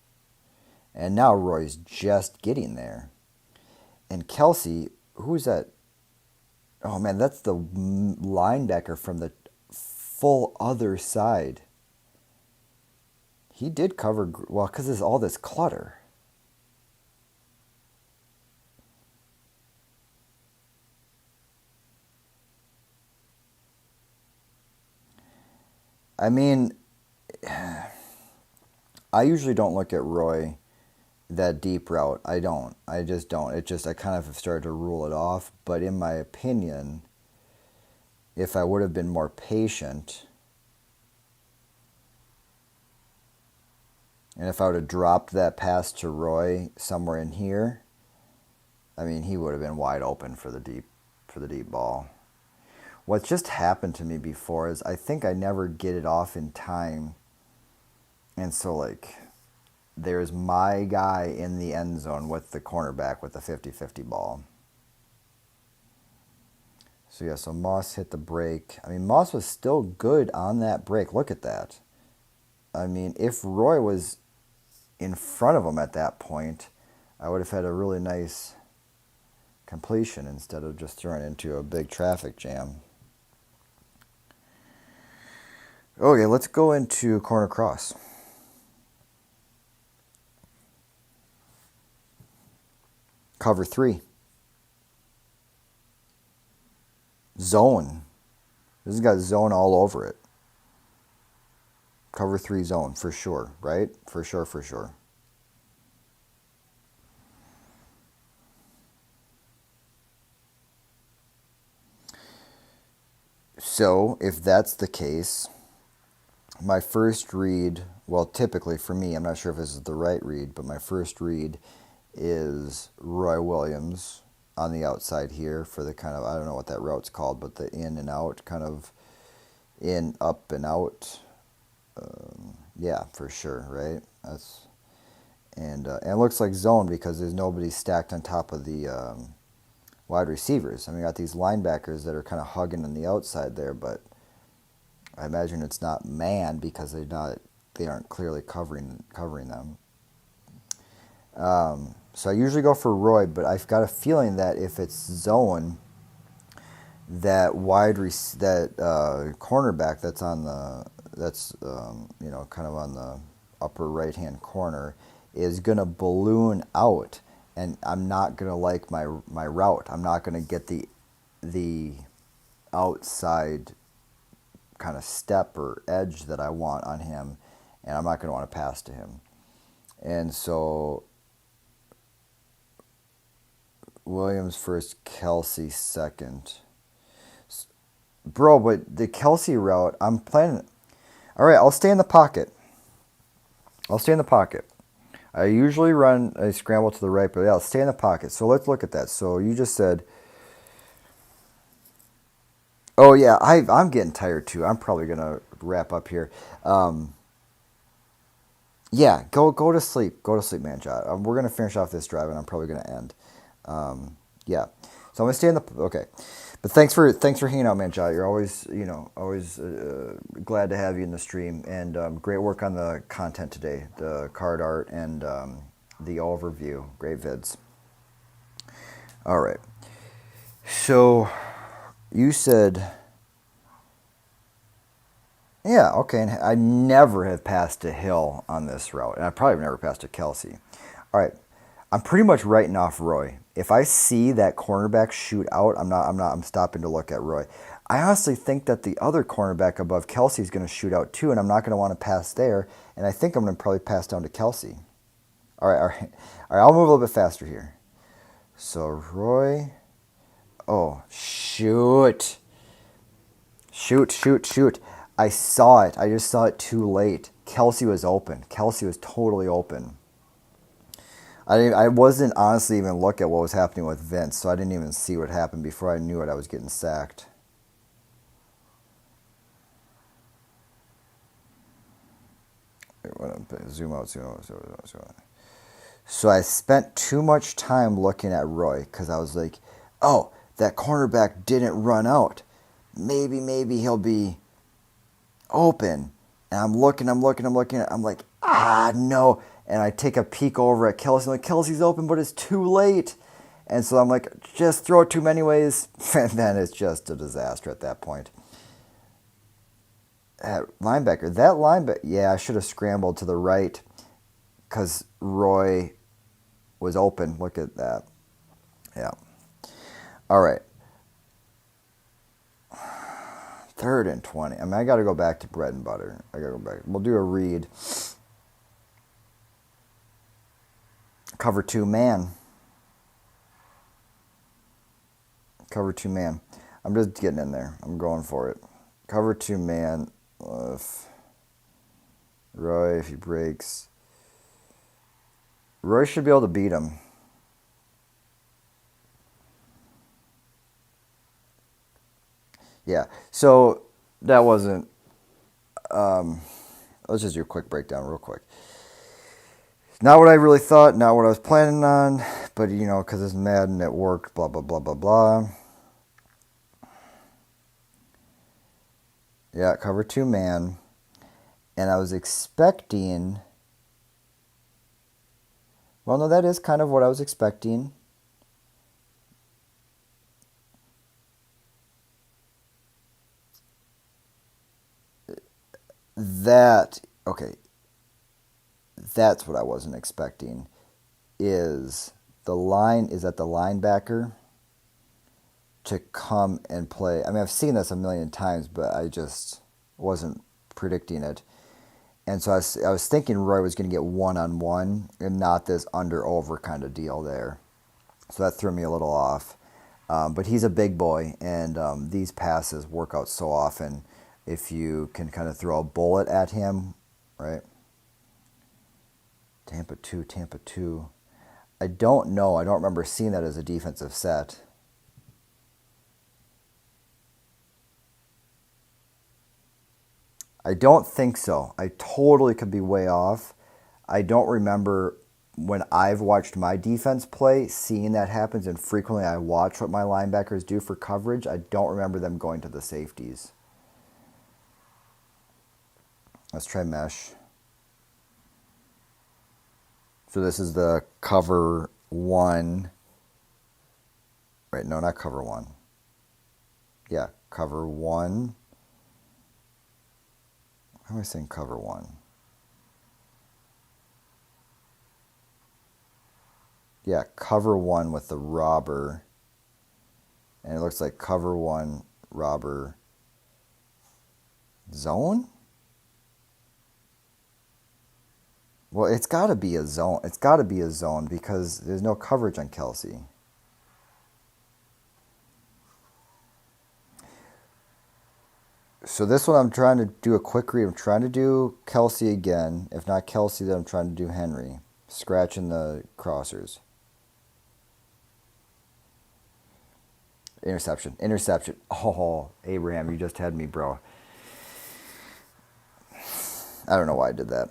Speaker 1: And now Roy's just getting there. And Kelsey, who's that? Oh man, that's the linebacker from the full other side. He did cover well because there's all this clutter. I mean, I usually don't look at Roy that deep route. I don't. I just don't. I kind of have started to rule it off. But in my opinion, if I would have been more patient, and if I would have dropped that pass to Roy somewhere in here, I mean, he would have been wide open for the deep ball. What just happened to me before is I think I never get it off in time. And so, there's my guy in the end zone with the cornerback with the 50-50 ball. So Moss hit the break. I mean, Moss was still good on that break. Look at that. I mean, if Roy was in front of him at that point, I would have had a really nice completion instead of just throwing it into a big traffic jam. Okay, let's go into corner cross. Cover 3. Zone. This has got zone all over it. Cover 3 zone for sure, right? For sure. So if that's the case, my first read, well, typically for me, I'm not sure if this is the right read, but my first read is Roy Williams on the outside here for the kind of, I don't know what that route's called, but the in and out, kind of in, up and out. Yeah, for sure, right? And it looks like zone because there's nobody stacked on top of the wide receivers. I mean, we got these linebackers that are kind of hugging on the outside there, but I imagine it's not man because they aren't clearly covering them. So I usually go for Roy, but I've got a feeling that if it's zone, that cornerback that's kind of on the upper right hand corner is gonna balloon out, and I'm not gonna like my route. I'm not gonna get the outside kind of step or edge that I want on him, and I'm not gonna want to pass to him. And so Williams first, Kelsey second. Bro, but the Kelsey route, I'm planning. All right, I'll stay in the pocket. I usually run a scramble to the right, but yeah, I'll stay in the pocket. So let's look at that. So you just said, oh yeah, I'm getting tired too. I'm probably gonna wrap up here. Yeah, go to sleep. Go to sleep, man, John. We're gonna finish off this drive, and I'm probably gonna end. Yeah, so I'm gonna stay in the okay. But thanks for hanging out, man, John. You're always glad to have you in the stream, and great work on the content today, the card art and the overview. Great vids. All right. So you said, yeah, okay. And I never have passed a Hill on this route, and I probably never passed a Kelsey. All right. I'm pretty much writing off Roy. If I see that cornerback shoot out, I'm stopping to look at Roy. I honestly think that the other cornerback above Kelsey is going to shoot out too, and I'm not going to want to pass there. And I think I'm going to probably pass down to Kelsey. All right. I'll move a little bit faster here. So Roy, oh shoot. I saw it. I just saw it too late. Kelsey was open. Kelsey was totally open. I wasn't honestly even looking at what was happening with Vince, so I didn't even see what happened before I knew it. I was getting sacked. Zoom out. So I spent too much time looking at Roy because I was like, oh, that cornerback didn't run out. Maybe he'll be open. And I'm looking. I'm like, no. And I take a peek over at Kelsey. I'm like, Kelsey's open, but it's too late. And so I'm like, just throw it too many ways. And then it's just a disaster at that point. Linebacker, yeah, I should have scrambled to the right because Roy was open. Look at that. Yeah. All right. 3rd and 20. I mean, I got to go back to bread and butter. We'll do a read. Cover 2 man. I'm just getting in there. I'm going for it. Cover 2 man. Roy, if he breaks. Roy should be able to beat him. Yeah, so that wasn't... let's just do a quick breakdown real quick. Not what I really thought, not what I was planning on, but, because it's Madden, it worked, blah, blah, blah, blah, blah. Yeah, cover 2 man. And I was expecting... Well, no, that is kind of what I was expecting. That, okay, that's what I wasn't expecting. Is that the linebacker to come and play? I mean, I've seen this a million times, but I just wasn't predicting it. And so I was thinking Roy was going to get one-on-one and not this under-over kind of deal there. So that threw me a little off. But he's a big boy, and these passes work out so often if you can kind of throw a bullet at him, right? Tampa 2, Tampa 2. I don't know. I don't remember seeing that as a defensive set. I don't think so. I totally could be way off. I don't remember when I've watched my defense play, seeing that happens, and frequently I watch what my linebackers do for coverage. I don't remember them going to the safeties. Let's try mesh. So this is the cover one. Wait, no, not cover one. Yeah, cover one. How am I saying cover one? Yeah, cover one with the robber. And it looks like cover one, robber, zone? Well, it's got to be a zone. It's got to be a zone because there's no coverage on Kelsey. So this one I'm trying to do a quick read. I'm trying to do Kelsey again. If not Kelsey, then I'm trying to do Henry. Scratching the crossers. Interception. Interception. Oh, Abraham, you just had me, bro. I don't know why I did that.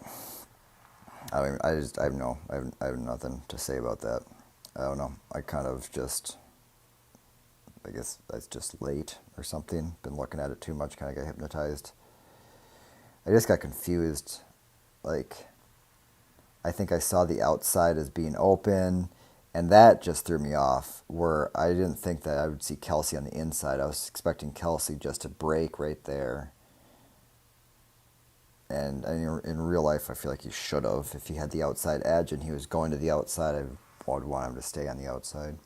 Speaker 1: I have nothing to say about that. I don't know. I kind of just, I guess that's just late or something. Been looking at it too much, kind of got hypnotized. I just got confused. Like, I think I saw the outside as being open, and that just threw me off, where I didn't think that I would see Kelsey on the inside. I was expecting Kelsey just to break right there. And in real life, I feel like he should have. If he had the outside edge and he was going to the outside, I would want him to stay on the outside.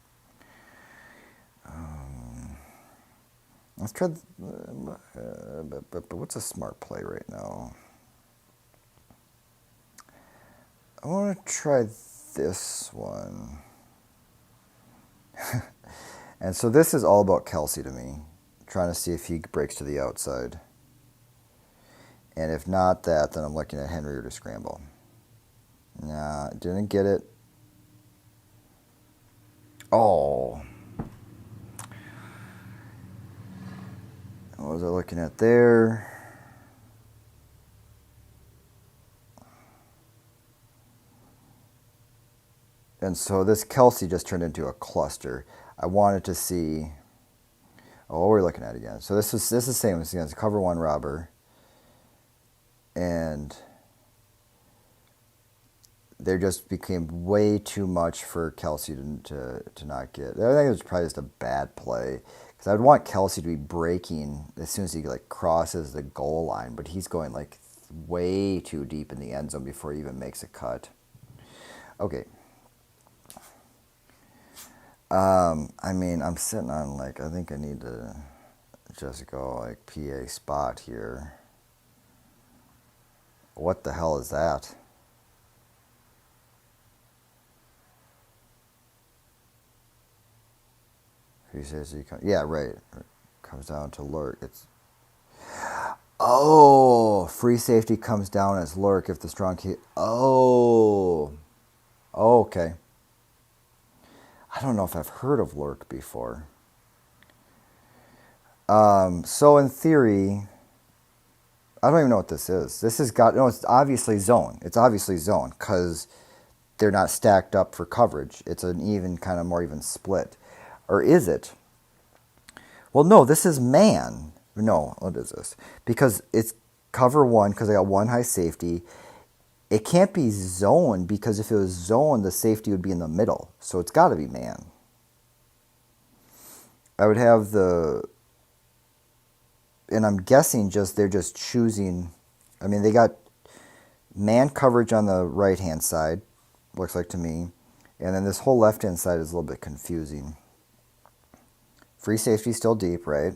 Speaker 1: Let's try. But what's a smart play right now? I want to try this one. And so this is all about Kelsey to me. Trying to see if he breaks to the outside. And if not that, then I'm looking at Henry or to scramble. Nah, didn't get it. Oh. What was I looking at there? And so this Kelsey just turned into a cluster. I wanted to see. Oh, what we're looking at again. So this is the same as against cover one robber. And there just became way too much for Kelsey to not get. I think it was probably just a bad play. Because I'd want Kelsey to be breaking as soon as he like crosses the goal line. But he's going like way too deep in the end zone before he even makes a cut. Okay. I mean, I'm sitting on like, I think I need to just go like PA spot here. What the hell is that? Who says he comes? Yeah, right. Comes down to lurk. It's free safety comes down as lurk if the strong key. Oh, okay. I don't know if I've heard of lurk before. So in theory, I don't even know what this is. This has got, no, it's obviously zone. It's obviously zone because they're not stacked up for coverage. It's an even, kind of more even split. Or is it? Well, no, this is man. No, what is this? Because it's cover one because I got one high safety. It can't be zone because if it was zone, the safety would be in the middle. So it's got to be man. I would have the... And I'm guessing they're just choosing I mean, they got man coverage on the right-hand side, looks like to me. And then this whole left-hand side is a little bit confusing. Free safety still deep, right?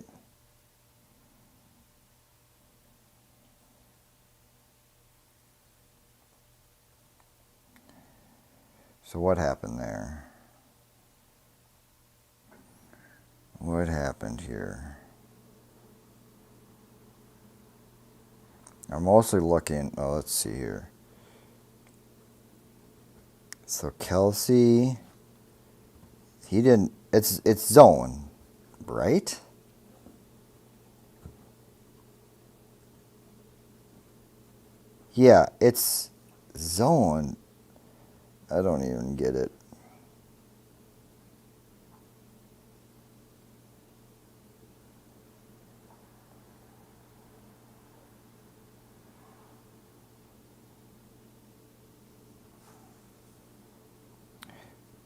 Speaker 1: So what happened there? What happened here? I'm mostly looking, oh, let's see here. So Kelsey, he didn't, it's zone, right? Yeah, it's zone. I don't even get it.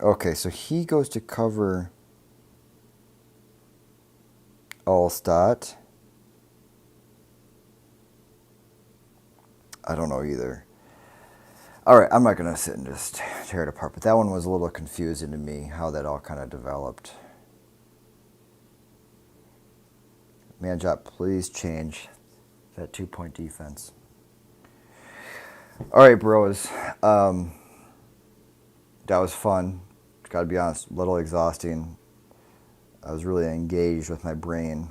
Speaker 1: Okay, so he goes to cover Allstott. I don't know either. All right, I'm not going to sit and just tear it apart, but that one was a little confusing to me, how that all kind of developed. Manjot, please change that 2-point defense. All right, bros. That was fun. Got to be honest, a little exhausting. I was really engaged with my brain.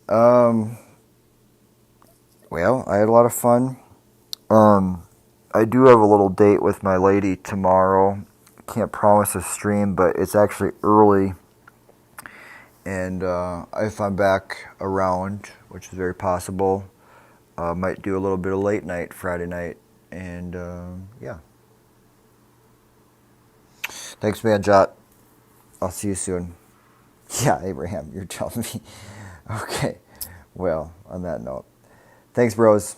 Speaker 1: Well, I had a lot of fun. I do have a little date with my lady tomorrow. Can't promise a stream, but it's actually early. And if I'm back around, which is very possible, might do a little bit of late night Friday night. And yeah. Thanks, man, Jot. I'll see you soon. Yeah, Abraham, you're telling me. Okay. Well, on that note, thanks, bros.